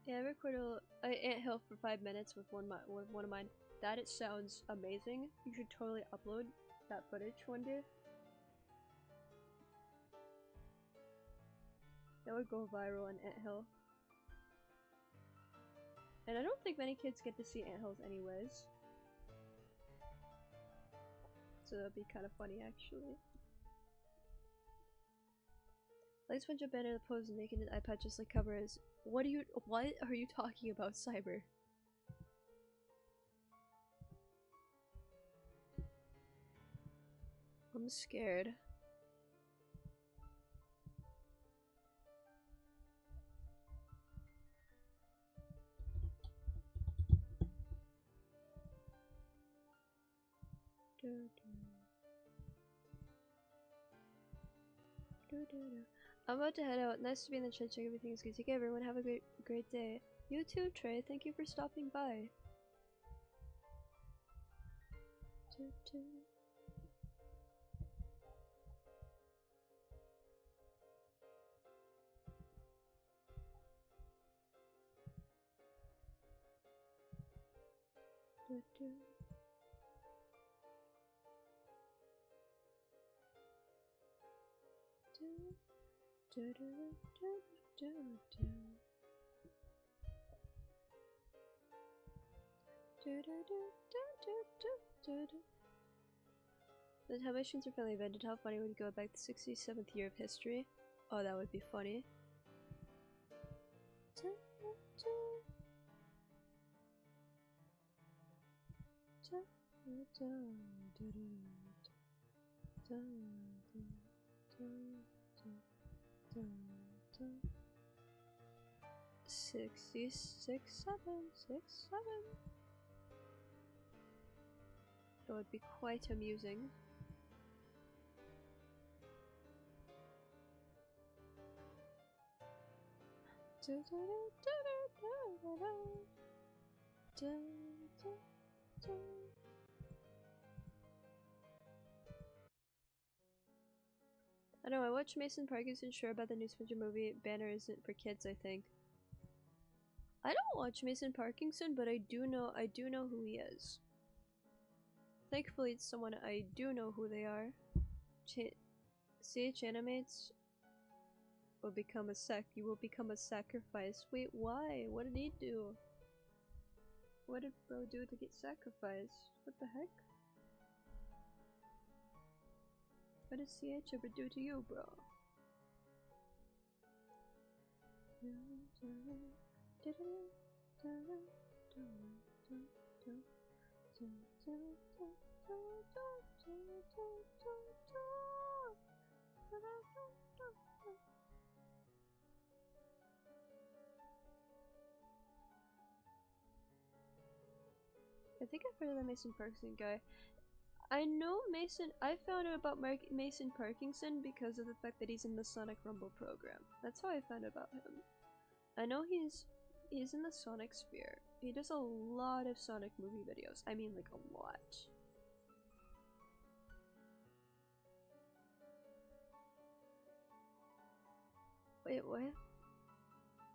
Yeah, I recorded Anthill for 5 minutes with one of mine. That it sounds amazing. You should totally upload that footage one day. That would go viral on Anthill. And I don't think many kids get to see anthills anyways. So that'd be kind of funny actually. Like SpongeBob banner the pose and making an iPad just like cover is. What are you talking about, Cyber? I'm scared. I'm about to head out. Nice to be in the chat. Check everything's good. Take care, everyone. Have a great day. You too, Trey. Thank you for stopping by. The time machines are finally invented. How funny would you go back to the 67th year of history? Oh, that would be funny. Six, 7, 6, 7. That would be quite amusing. I don't know, I watched Mason Parkinson sure about the new Splinter movie. Banner isn't for kids, I think. I don't watch Mason Parkinson, but I do know who he is. Thankfully it's someone I do know who they are. CH animates will become you will become a sacrifice. Wait, why? What did he do? What did bro do to get sacrificed? What the heck? What did CH ever do to you, bro? I think I've heard of the Mason Parkinson guy. I know Mason. I found out about Mason Parkinson because of the fact that he's in the Sonic Rumble program. That's how I found out about him. I know he's in the Sonic sphere. He does a lot of Sonic movie videos. I mean, like a lot. Wait, what?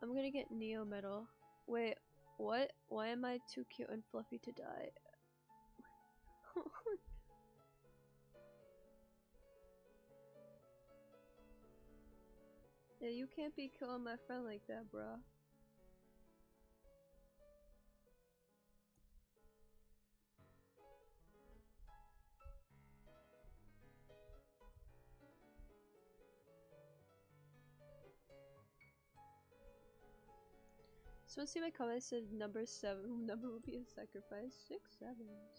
I'm gonna get Neo Metal. Wait, what? Why am I too cute and fluffy to die? Yeah, you can't be killing my friend like that, bruh. So let's see my comment said number 7. Number will be a sacrifice. 6, 7,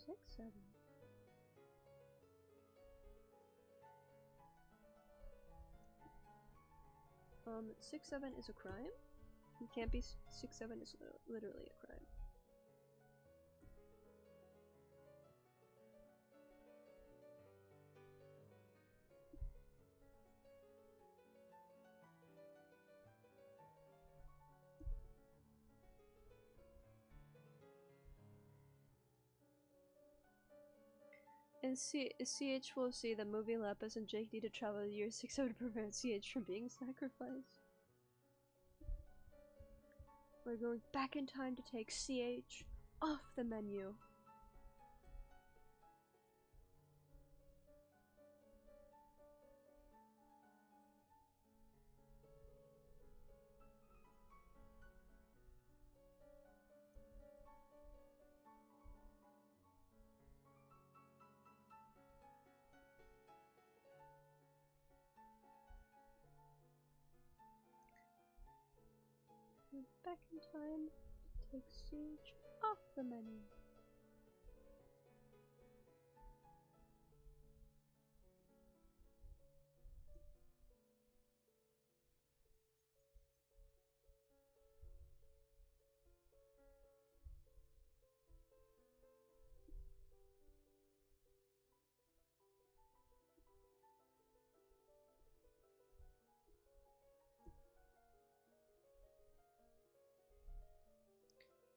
6, 7. 6, 7 is a crime? You can't be 6, 7 is literally a crime. And CH will see the movie Lapis and Jake need to travel to year 6 to prevent CH from being sacrificed. We're going back in time to take CH off the menu. We're back in time to take CH off the menu.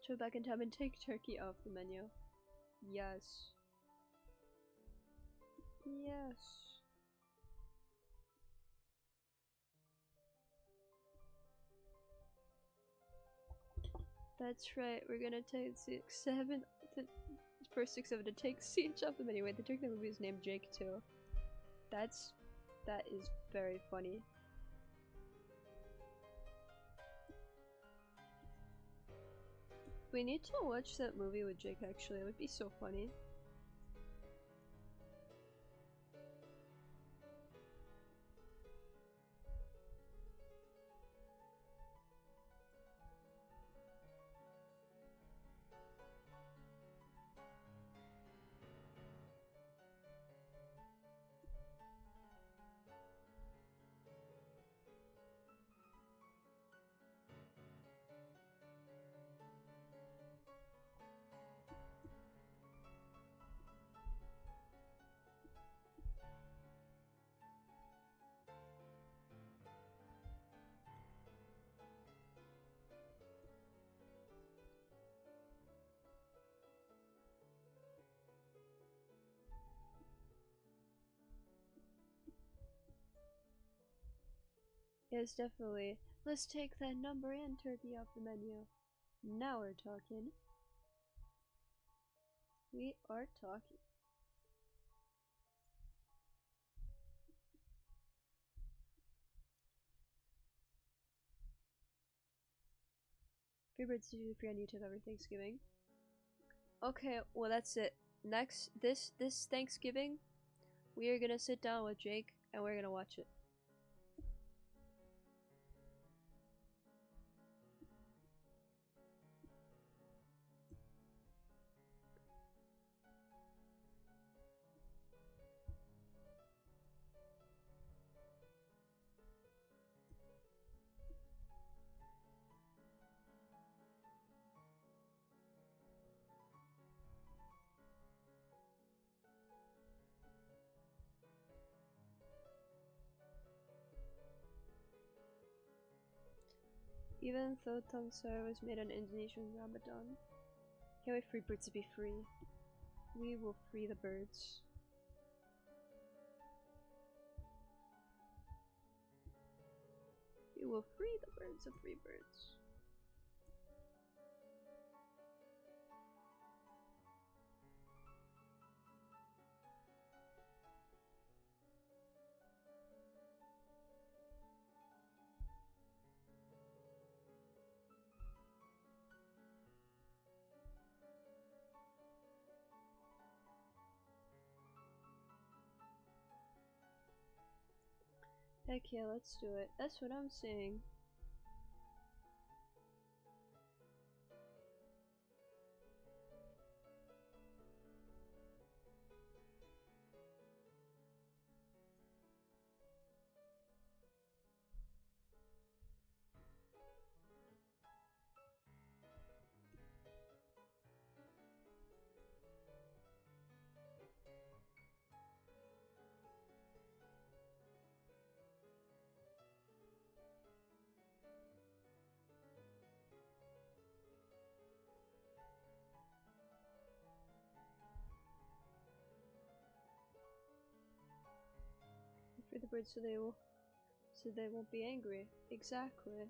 Go back in time and take turkey off the menu. Yes. Yes. That's right, we're gonna take 6, 7 to first 6, 7 to take CH off the menu. Wait, the turkey movie is named Jake too. That is very funny. We need to watch that movie with Jake actually, it would be so funny. Yes, definitely. Let's take that number and turkey off the menu. Now we're talking. We are talking. Favorites usually free on YouTube every Thanksgiving. Okay, well that's it. Next, this Thanksgiving, we are gonna sit down with Jake and we're gonna watch it. Even though Tangsar was made on Indonesian Ramadan, can't wait for birds to be free. We will free the birds. We will free the birds of free birds. Heck yeah, let's do it. That's what I'm saying. Free the birds so they won't be angry. Exactly.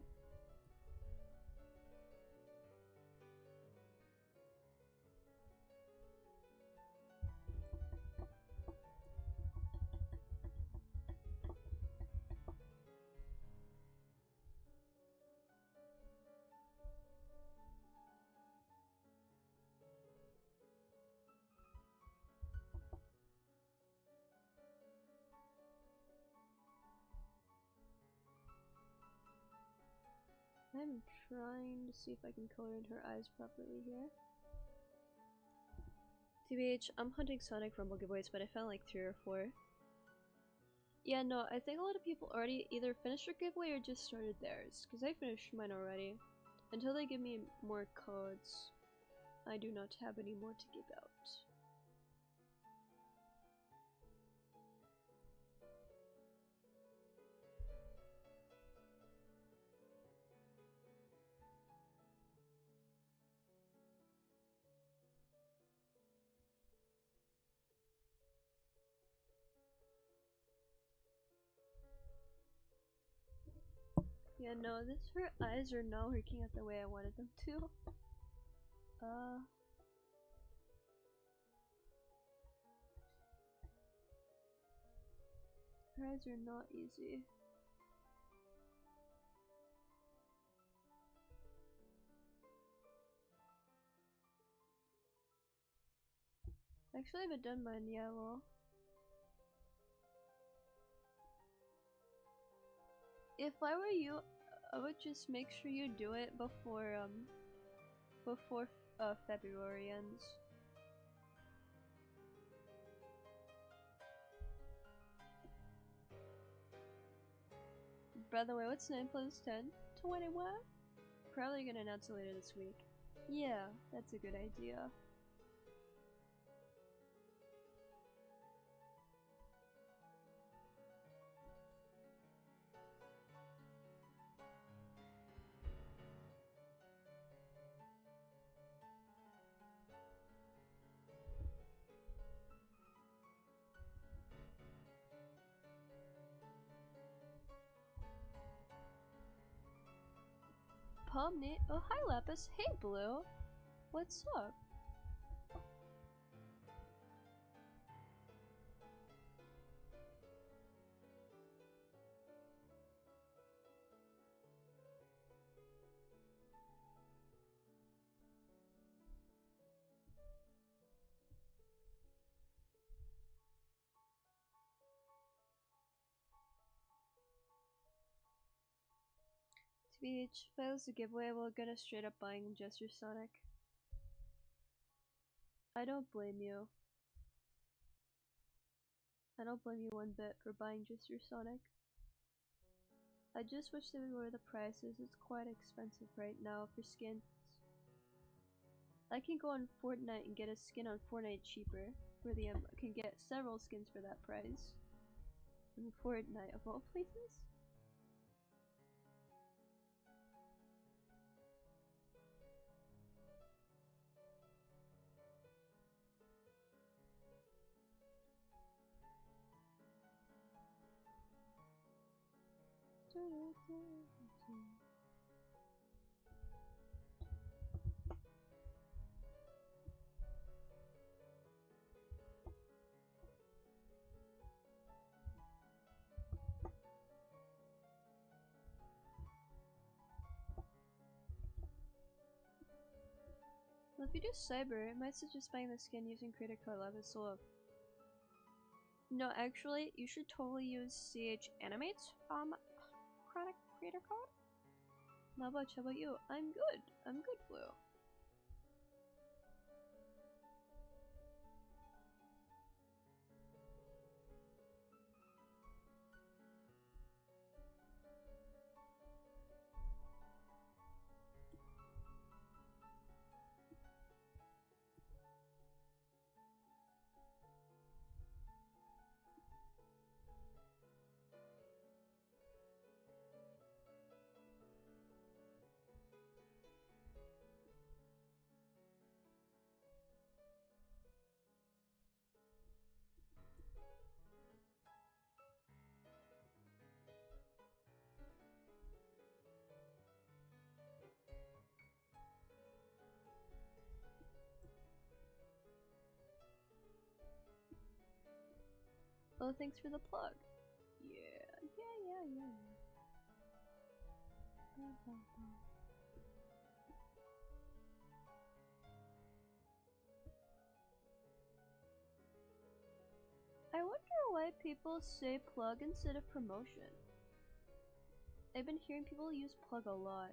I'm trying to see if I can color in her eyes properly here. TBH, I'm hunting Sonic Rumble giveaways, but I found like 3 or 4. Yeah, no, I think a lot of people already either finished their giveaway or just started theirs, because I finished mine already. Until they give me more codes, I do not have any more to give out. Yeah, no, her eyes are not working out the way I wanted them to. Her eyes are not easy. Actually, I haven't done mine yet, well. If I were you, I would just make sure you do it before February ends. By the way, what's 9 plus 10? 21? Probably gonna announce it later this week. Yeah, that's a good idea. Pomni. Oh, hi, Lapis. Hey, Blue. What's up? TBH, fails the giveaway, we'll get us straight up buying Jester Sonic. I don't blame you. I don't blame you one bit for buying Jester Sonic. I just wish they would lower the prices. It's quite expensive right now for skins. I can go on Fortnite and get a skin on Fortnite cheaper. Really, I can get several skins for that price. In Fortnite, of all places? Well, if you do Cyber, I might suggest buying the skin using Creator Code LAPIS. No, actually, you should totally use CH Animate's product Creator Code. Not much, how about you? I'm good. I'm good, Blue. Oh, thanks for the plug. Yeah. I wonder why people say plug instead of promotion. I've been hearing people use plug a lot.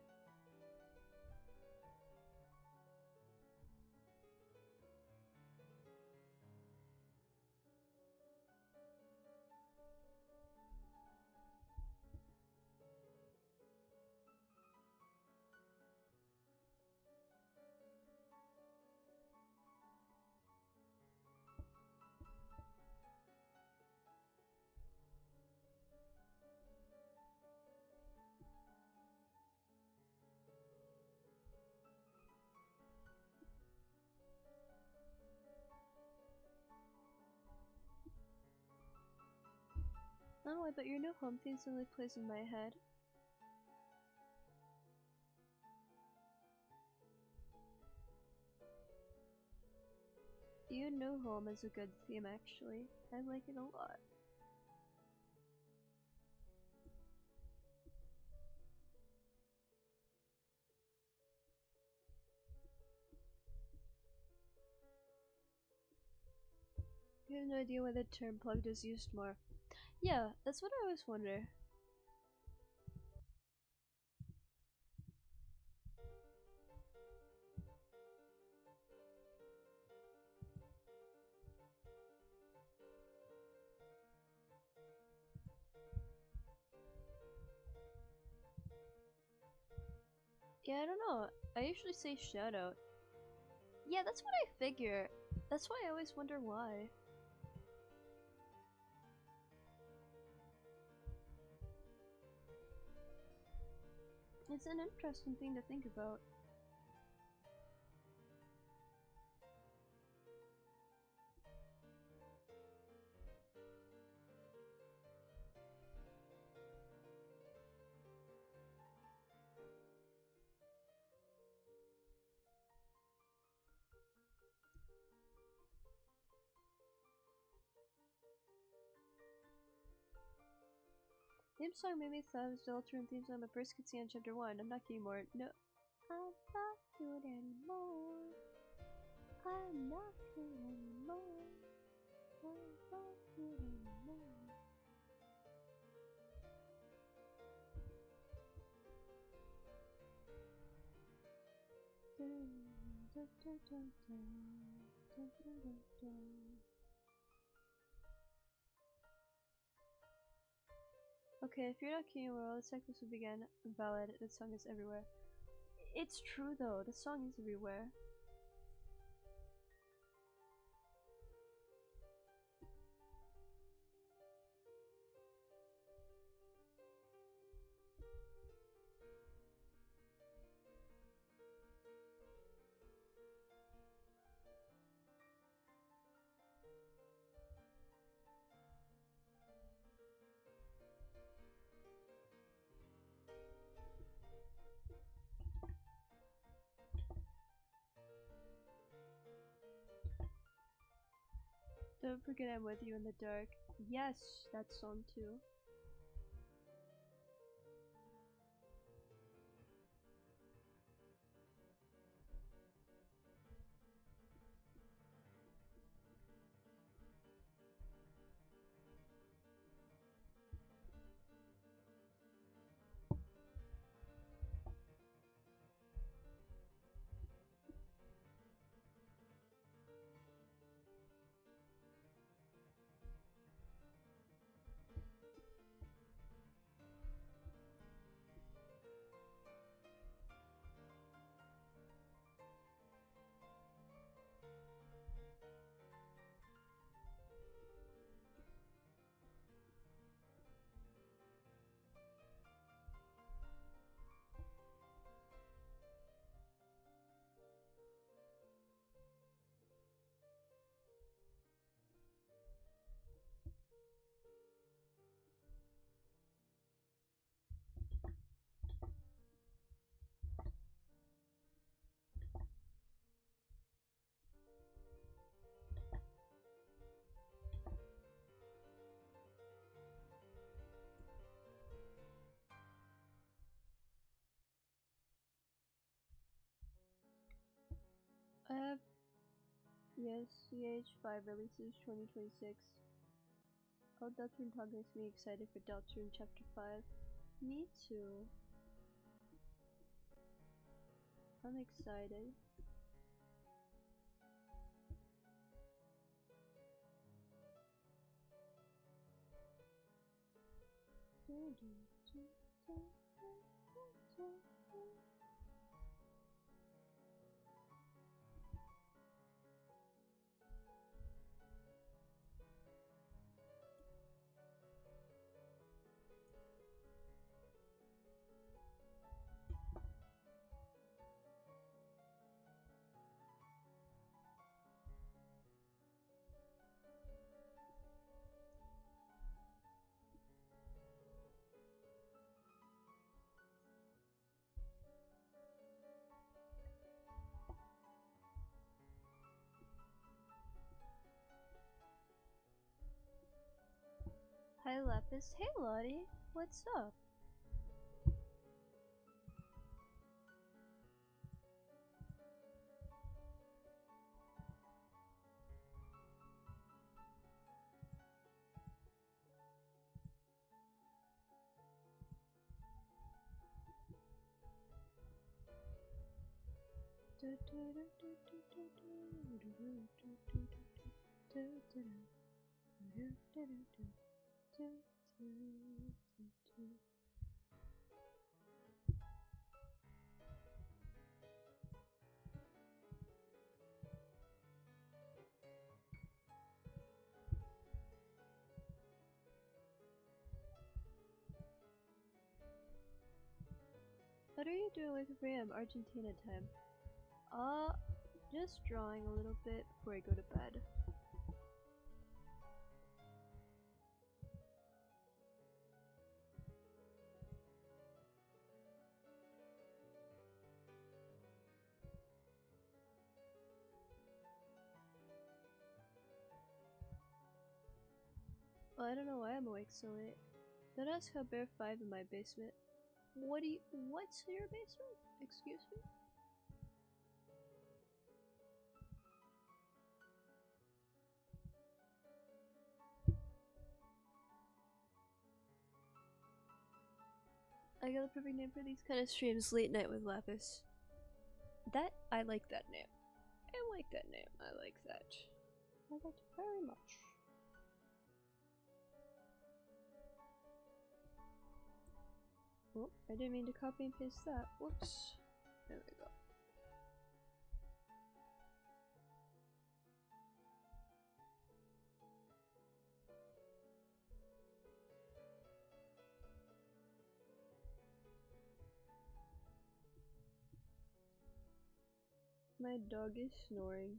Oh, I bet your new home theme suddenly plays in my head. Your new home is a good theme, actually. I like it a lot. I have no idea why the term plugged is used more. Yeah, that's what I always wonder. Yeah, I don't know. I usually say shoutout. Yeah, that's what I figure. That's why I always wonder why. It's an interesting thing to think about. Theme song made me thought it was the alternate theme song I first could see on chapter 1. I'm not kidding more. No. I'm not good anymore. I'm not good anymore. I'm not good anymore. Okay, if you're not kidding, where all the cycles will begin, valid. That song is everywhere. It's true though. The song is everywhere. Don't forget I'm with you in the dark. Yes, that song too. I have CH5 releases 2026. Oh, Deltarune Talk makes me excited for Deltarune Chapter 5. Me too. I'm excited. Hi Lapis. Hey Lottie. What's up? What are you doing with 3 a.m. Argentina time? Just drawing a little bit before I go to bed. Well, I don't know why I'm awake so late. Don't ask how Bear 5 in my basement. What's in your basement? Excuse me? I got the perfect name for these kind of streams, Late Night with Lapis. I like that name. I like that name. I like that. I like it very much. Oh, I didn't mean to copy and paste that. Whoops. There we go. My dog is snoring.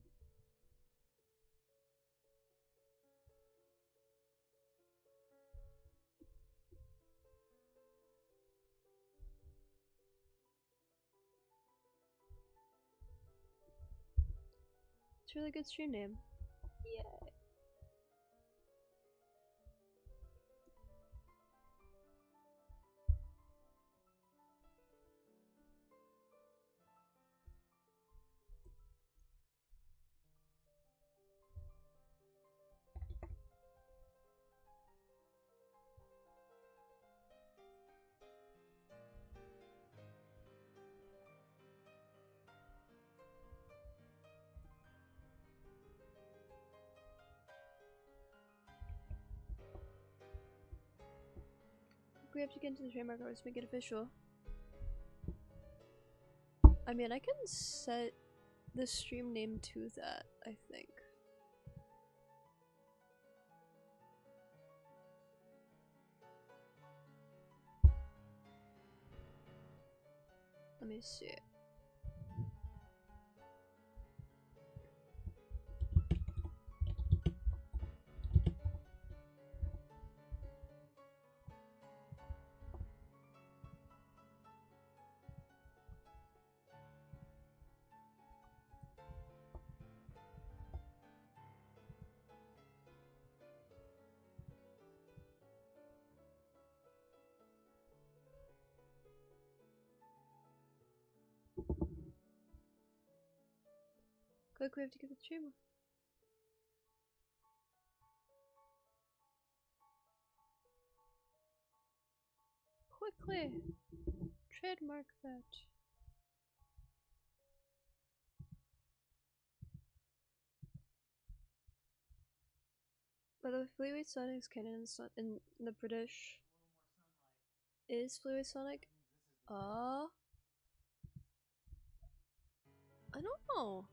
It's a really good stream name. Yeah. We have to get into the trademark or let's make it official. I mean, I can set the stream name to that, I think. Let me see. Quick, we have to get the streamer. Quickly! Trademark that. By the way, Fleetway Sonic's canon in the British. Is Fleetway Sonic? I don't know.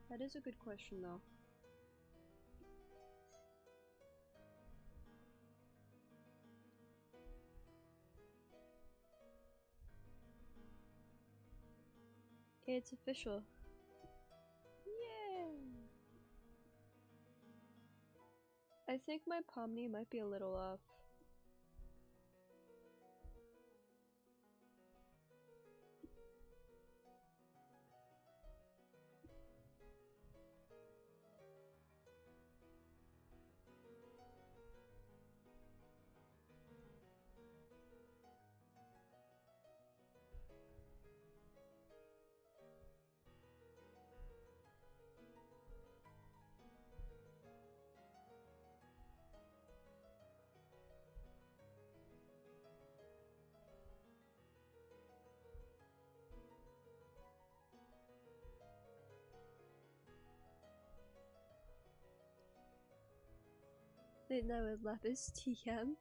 That is a good question, though. It's official. Yay! I think my Pomni might be a little off. Late Night with Lapis TM.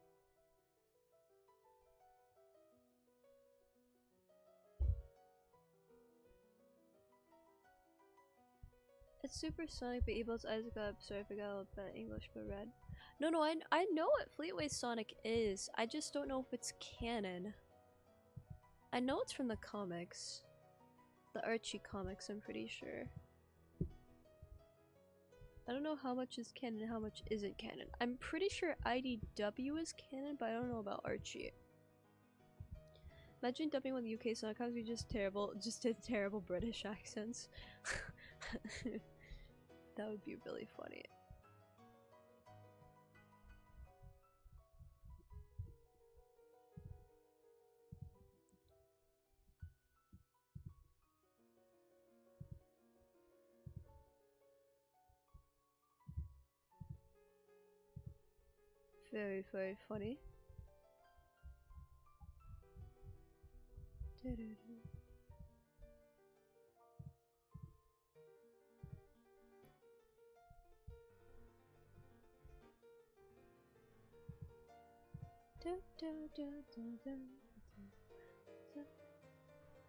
It's supersonic, but Evil's eyes got up. Sorry, I forgot a little bit English, but red. No, I know what Fleetway Sonic is. I just don't know if it's canon. I know it's from the comics. The Archie comics, I'm pretty sure. I don't know how much is canon and how much isn't canon. I'm pretty sure IDW is canon, but I don't know about Archie. Imagine dubbing with UK Sonic comics be just did terrible British accents. That would be really funny. Very, very funny.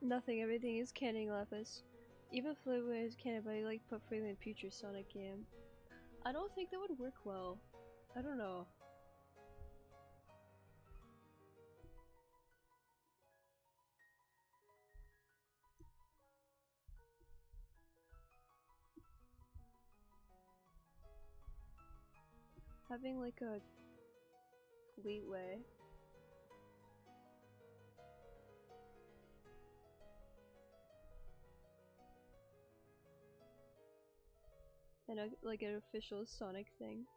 Nothing, everything is canon Lapis. Even flavor is canon, but I like put freely in future Sonic game. I don't think that would work well. I don't know. Having like a leeway. And like an official Sonic thing.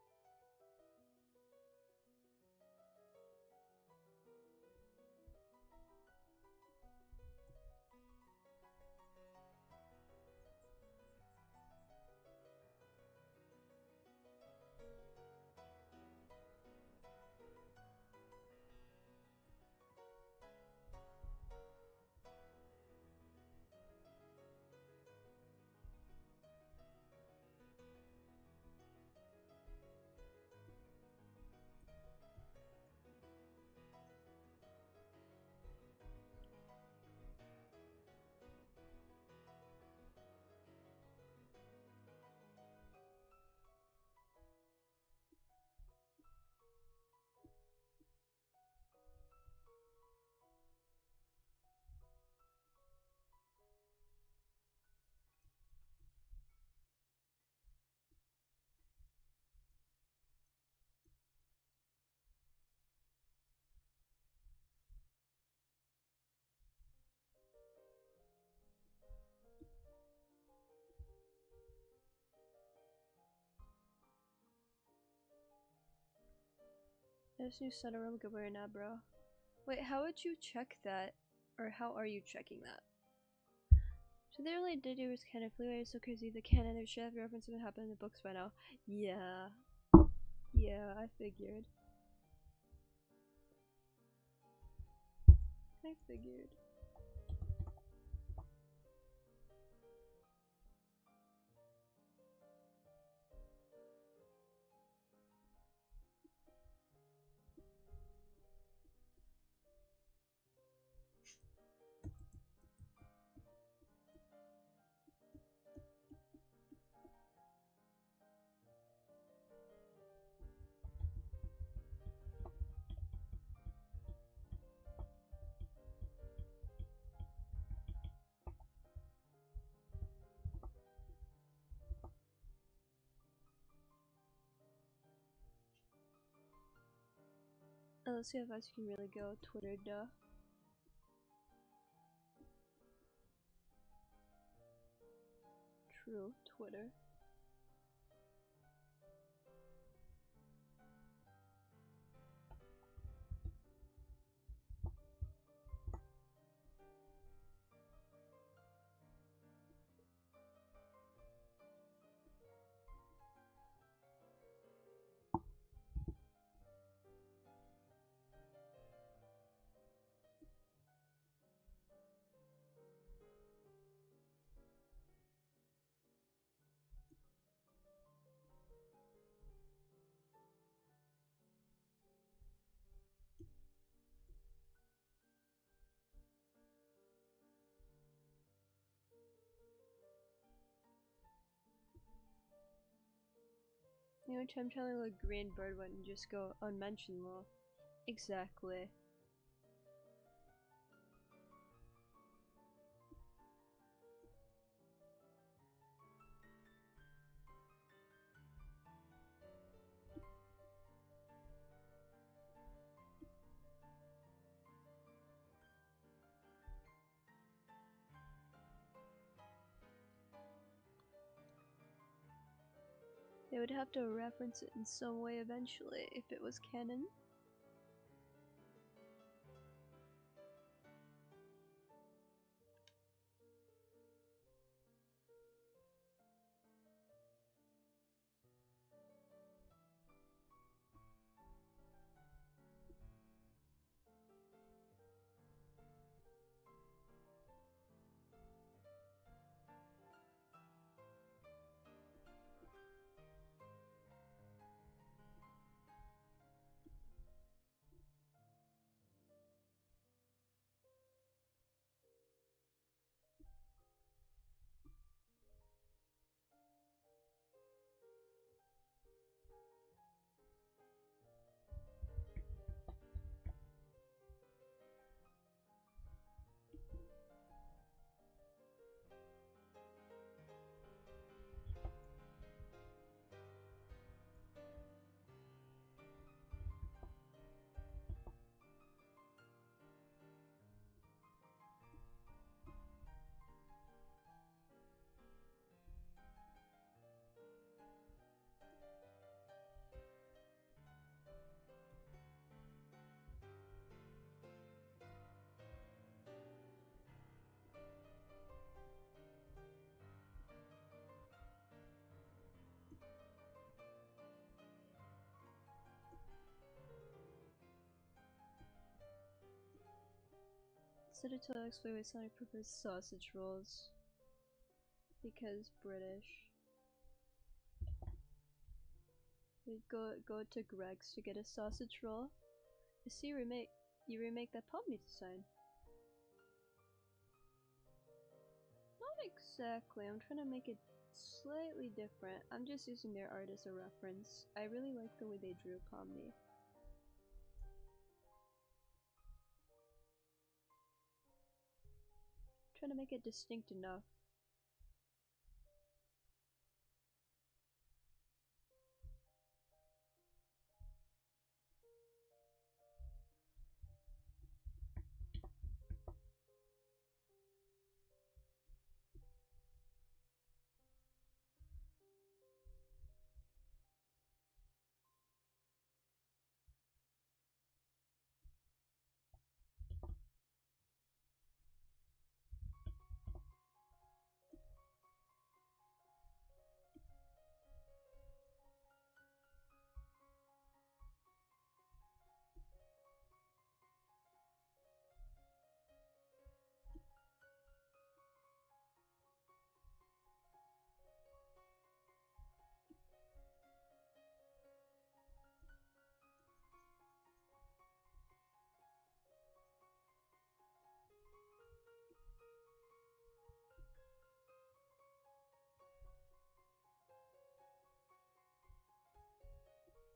There's new center room good right now, bro. Wait, how would you check that? Or how are you checking that? So they really did do was kind of flew. It's so crazy. The canon of shit reference would happen in the books by now. Yeah. Yeah, I figured. I figured. Let's see how fast you can really go. Twitter, duh. True, Twitter. You know, I'm telling like Green Bird wouldn't just go unmentioned law. Exactly. They would have to reference it in some way eventually if it was canon. Set it to explain why Sonic prefers sausage rolls. Because British. We go to Greg's to get a sausage roll. I see you remake that Pomni design. Not exactly, I'm trying to make it slightly different. I'm just using their art as a reference. I really like the way they drew Pomni. Trying to make it distinct enough.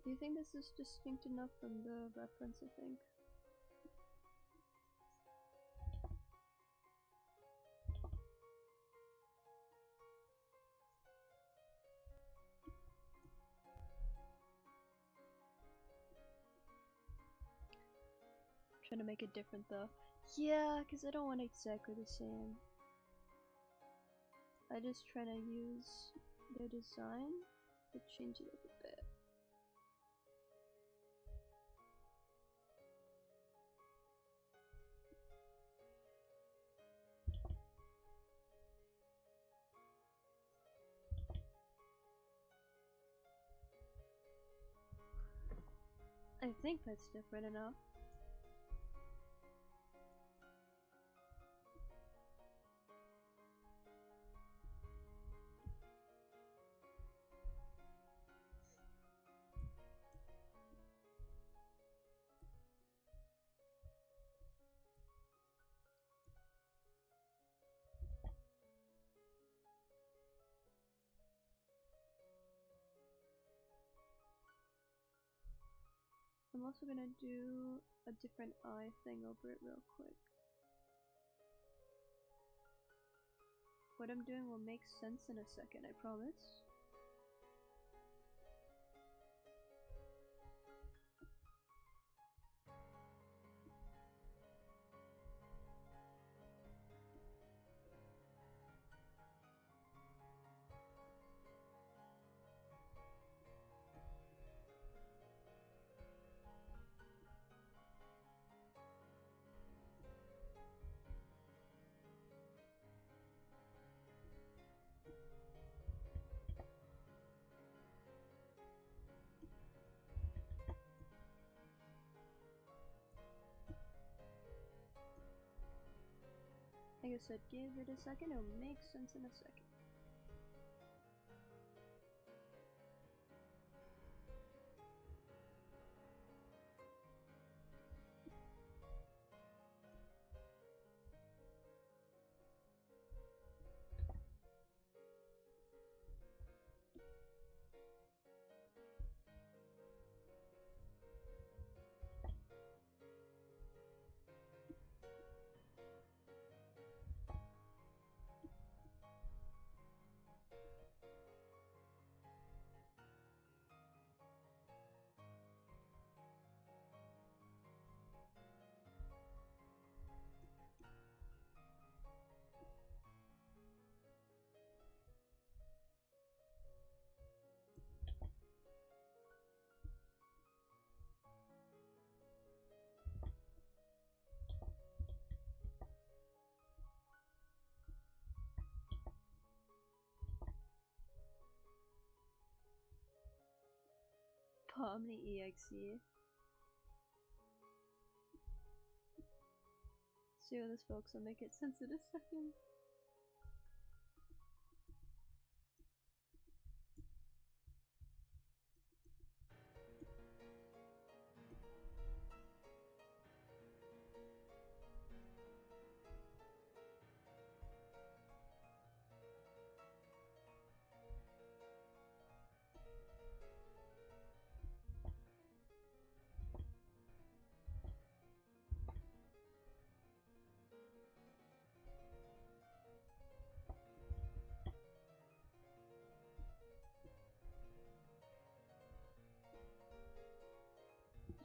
Do you think this is distinct enough from the reference, I think? Trying to make it different though. Yeah, because I don't want exactly the same. I just try to use their design, but change it up a bit. I think that's different enough. I'm also gonna do a different eye thing over it real quick. What I'm doing will make sense in a second, I promise. Like I said, give it a second, it'll make sense in a second. Pomni EXE. See how this folks will make it sense in a second.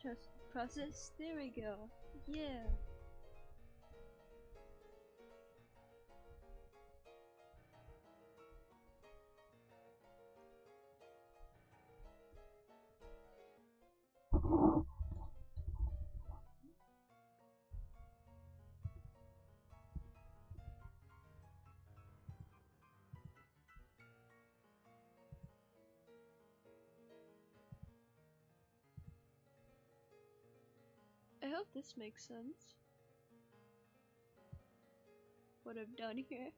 Just process. There we go. Yeah. I hope this makes sense. What I've done here.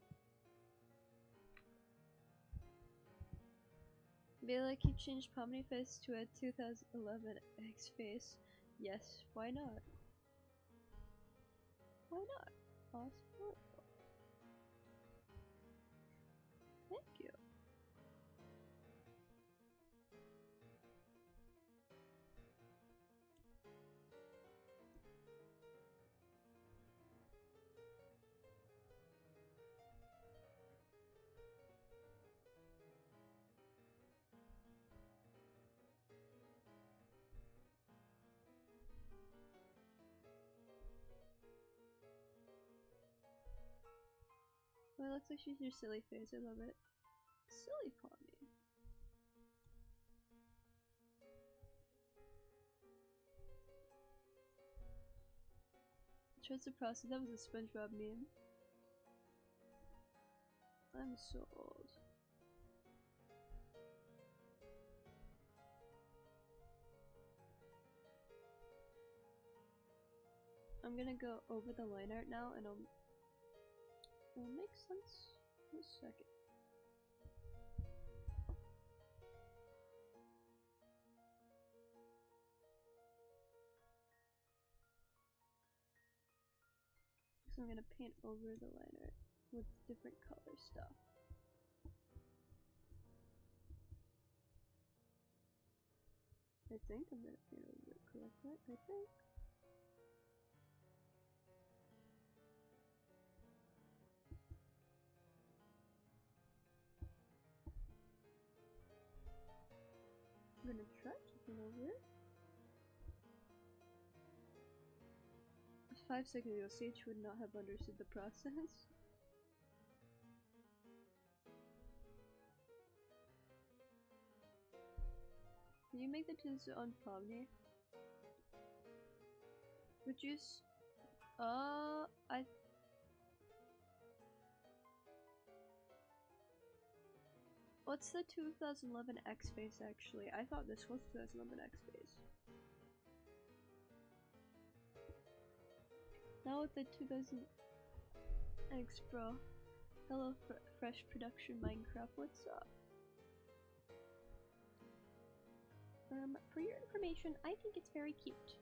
Be like you changed Pomni face to a 2011 X face. Yes, why not? Why not? Awesome. Thank you. Well, it looks like she's your silly face. I love it. Silly Pomni. Trust the process. That was a SpongeBob meme. I'm so old. I'm gonna go over the line art now and it'll make sense in a second. So I'm gonna paint over the line art with different color stuff. I think I'm gonna paint over it correctly, I think. I'm gonna try to paint over it. 5 seconds ago, Sage would not have understood the process. Can you make the tunes on Pomni? Would you What's the 2011 X face actually? I thought this was 2011 X face. Now with the 2000 X, bro. Hello, Fresh Production Minecraft. What's up? For your information, I think it's very cute.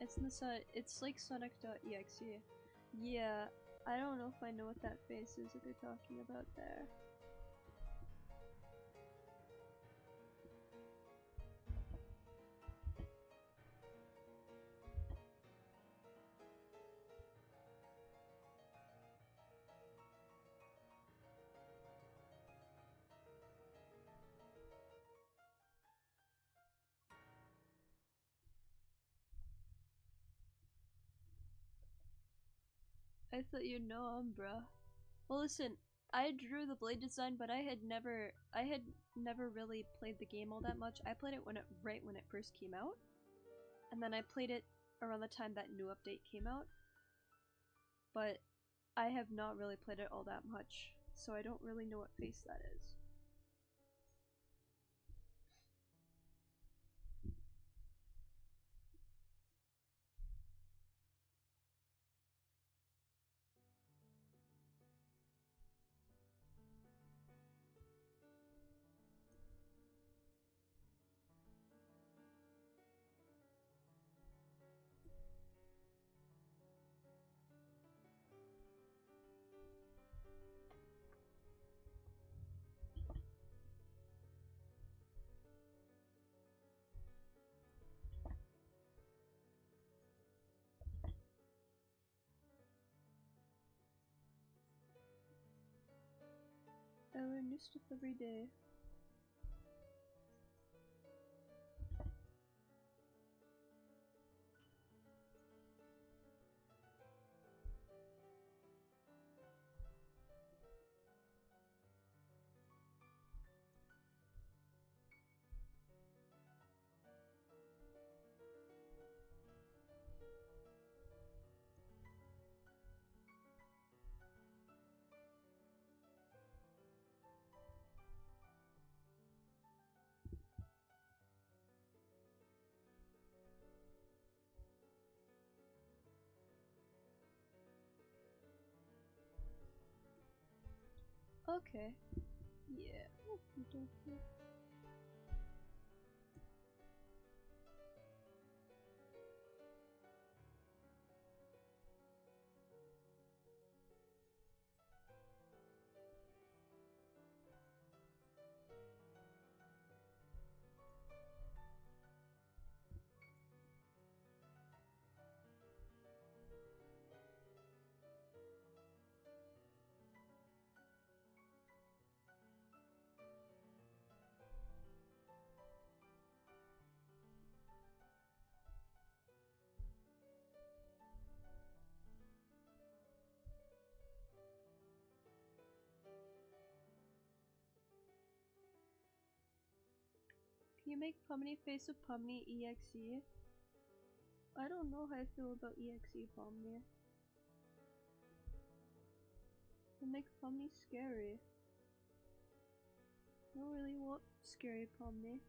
It's in the it's like Sonic.exe. Yeah, I don't know if I know what that face is that they're talking about there. I thought you'd know bruh. Well, listen, I drew the blade design, but I had never really played the game all that much. I played it right when it first came out, and then I played it around the time that new update came out. But I have not really played it all that much, so I don't really know what face that is. I learn new stuff every day. Okay. Yeah. Can you make Pumney face of Pumney EXE? I don't know how I feel about EXE Pumney. It makes Pumney scary. I don't really want scary Pumney.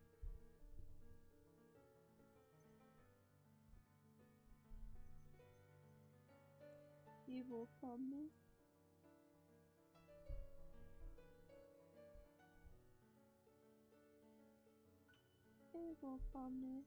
Evil Pumney. Evil Pumney.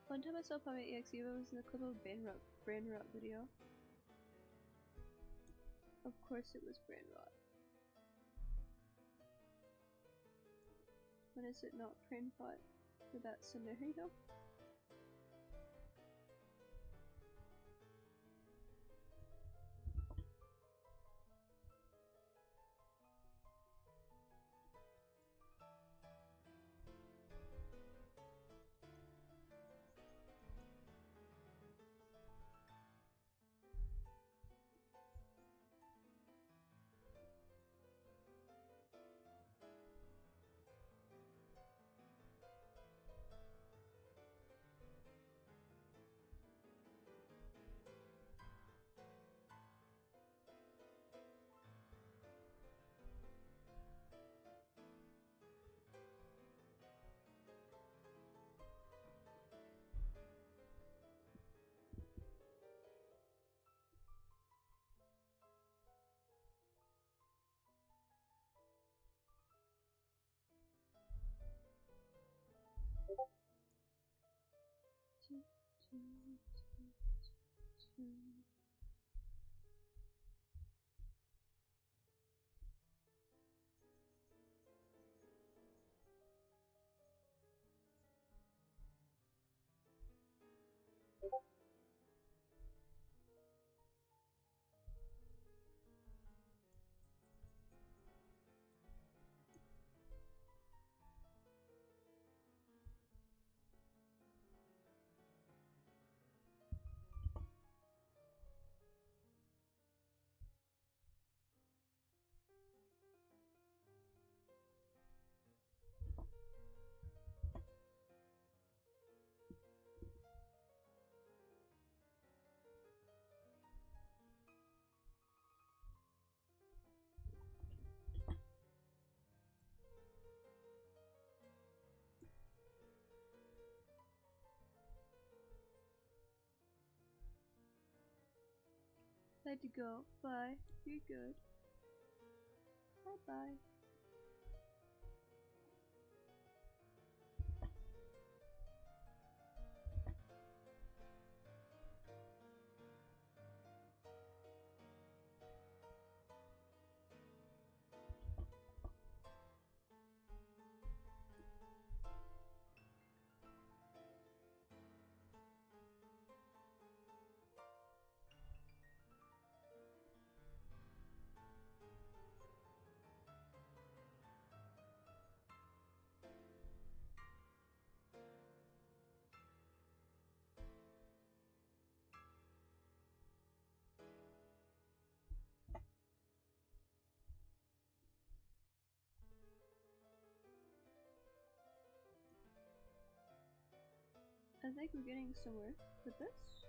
One time I saw Pumney EXE was in the clip of brain rot video. Of course it was brain rot. When is it not brain rot for that scenario? I had to go. Bye. You're good. Bye bye. I think we're getting somewhere with this.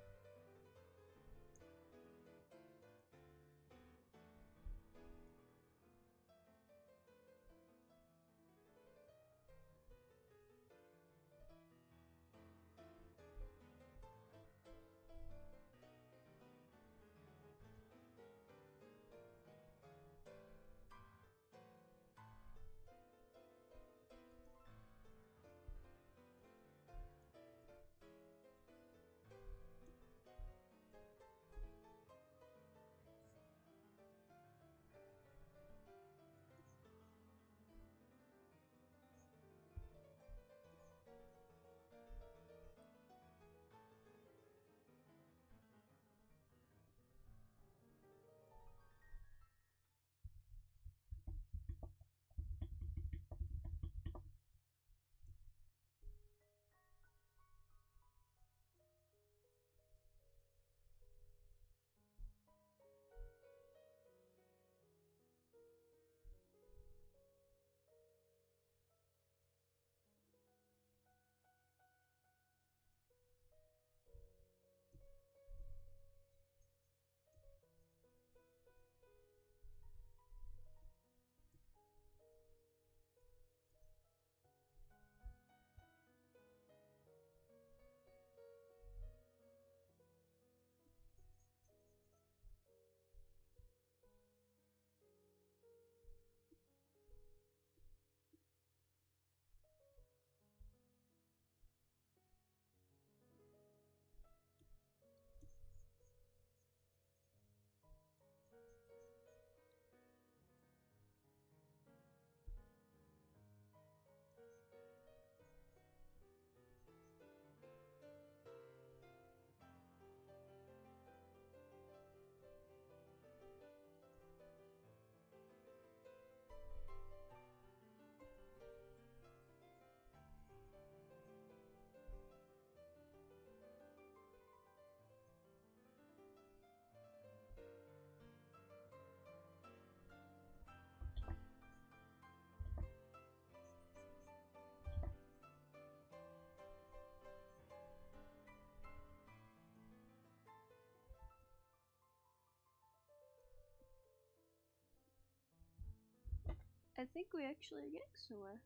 I think we actually are getting somewhere.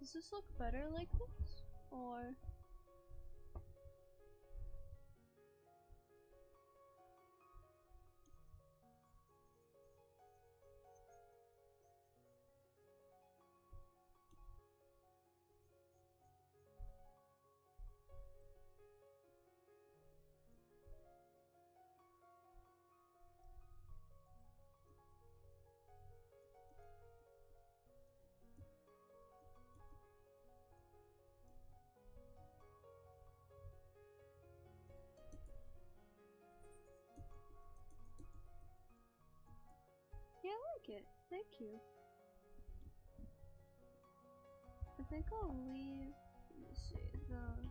Does this look better like this? Or... Yeah, I like it. Thank you. I think I'll leave, let me see, the...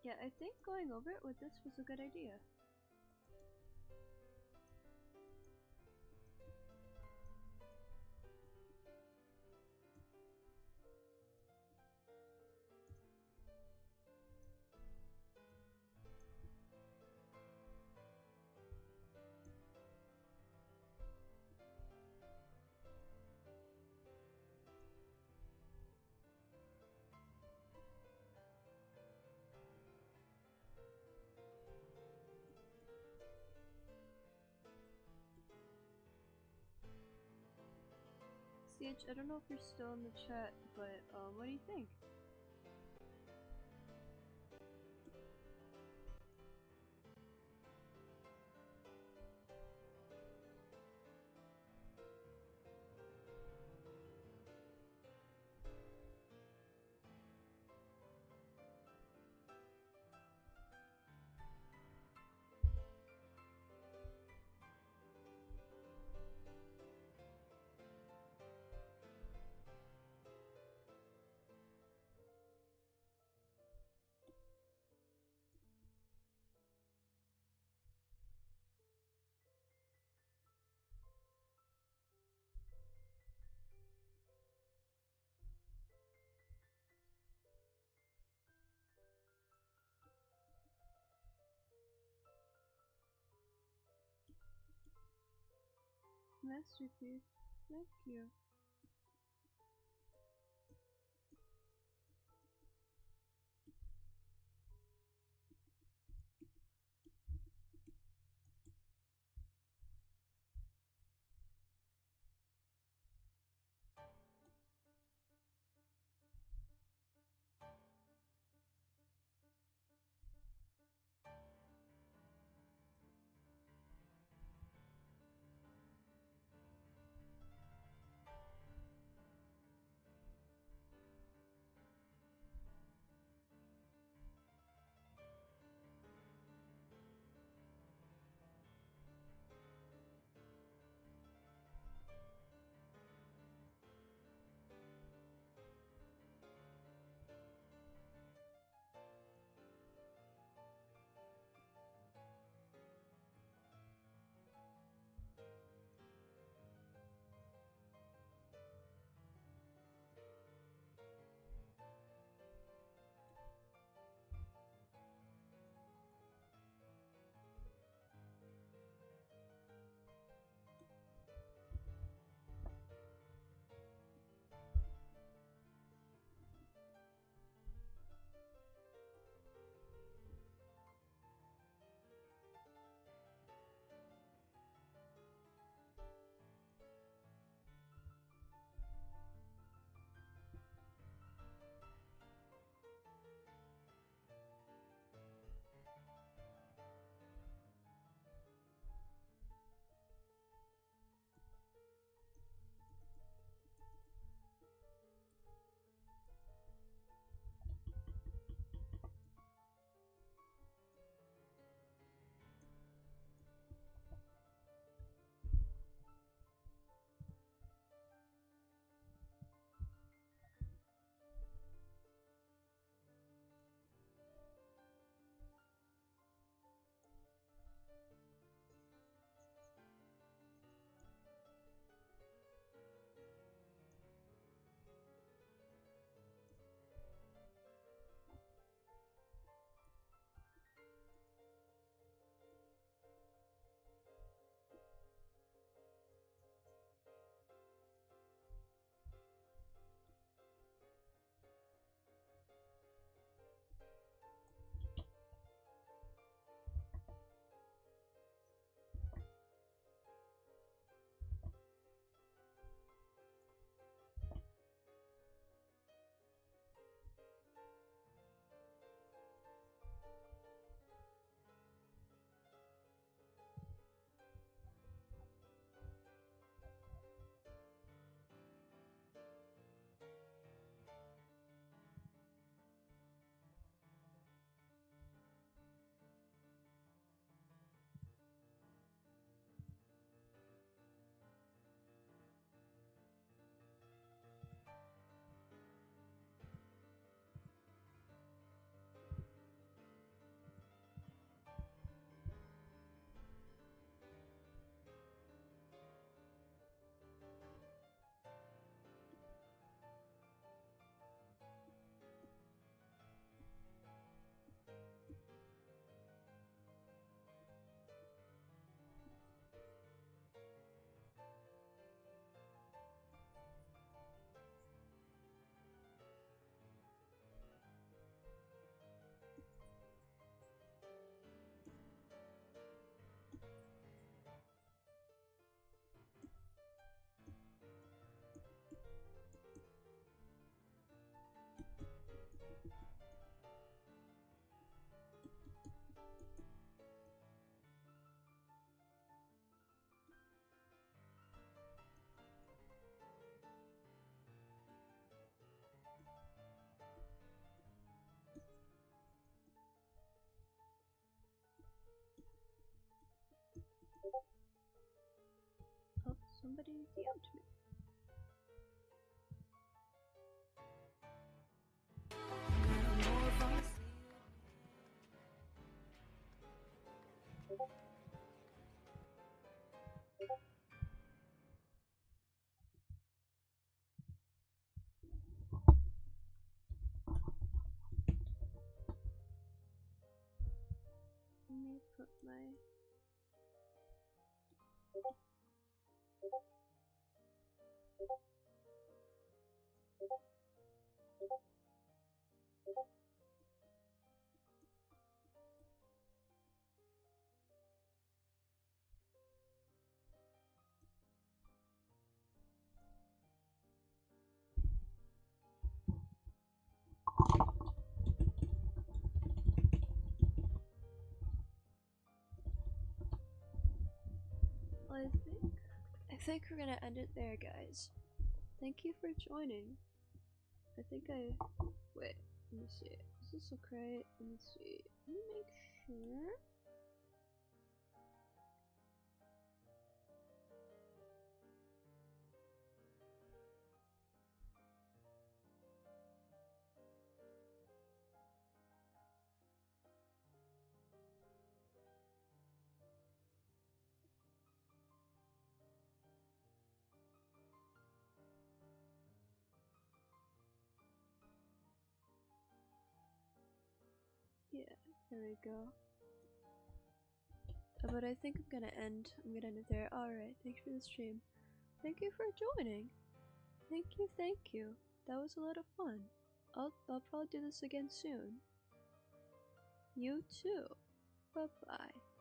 Yeah, I think going over it with this was a good idea. CH, I don't know if you're still in the chat, but what do you think? masterpiece. Thank you. Oh, somebody DM'd me. Let me put my think we're gonna end it there, guys. Thank you for joining. I think I... Wait, let me see. Is this okay? Let me see. Let me make sure. Yeah, there we go. But I think I'm gonna end it there. Alright, thanks for the stream. Thank you for joining. Thank you. That was a lot of fun. I'll probably do this again soon. You too. Bye bye.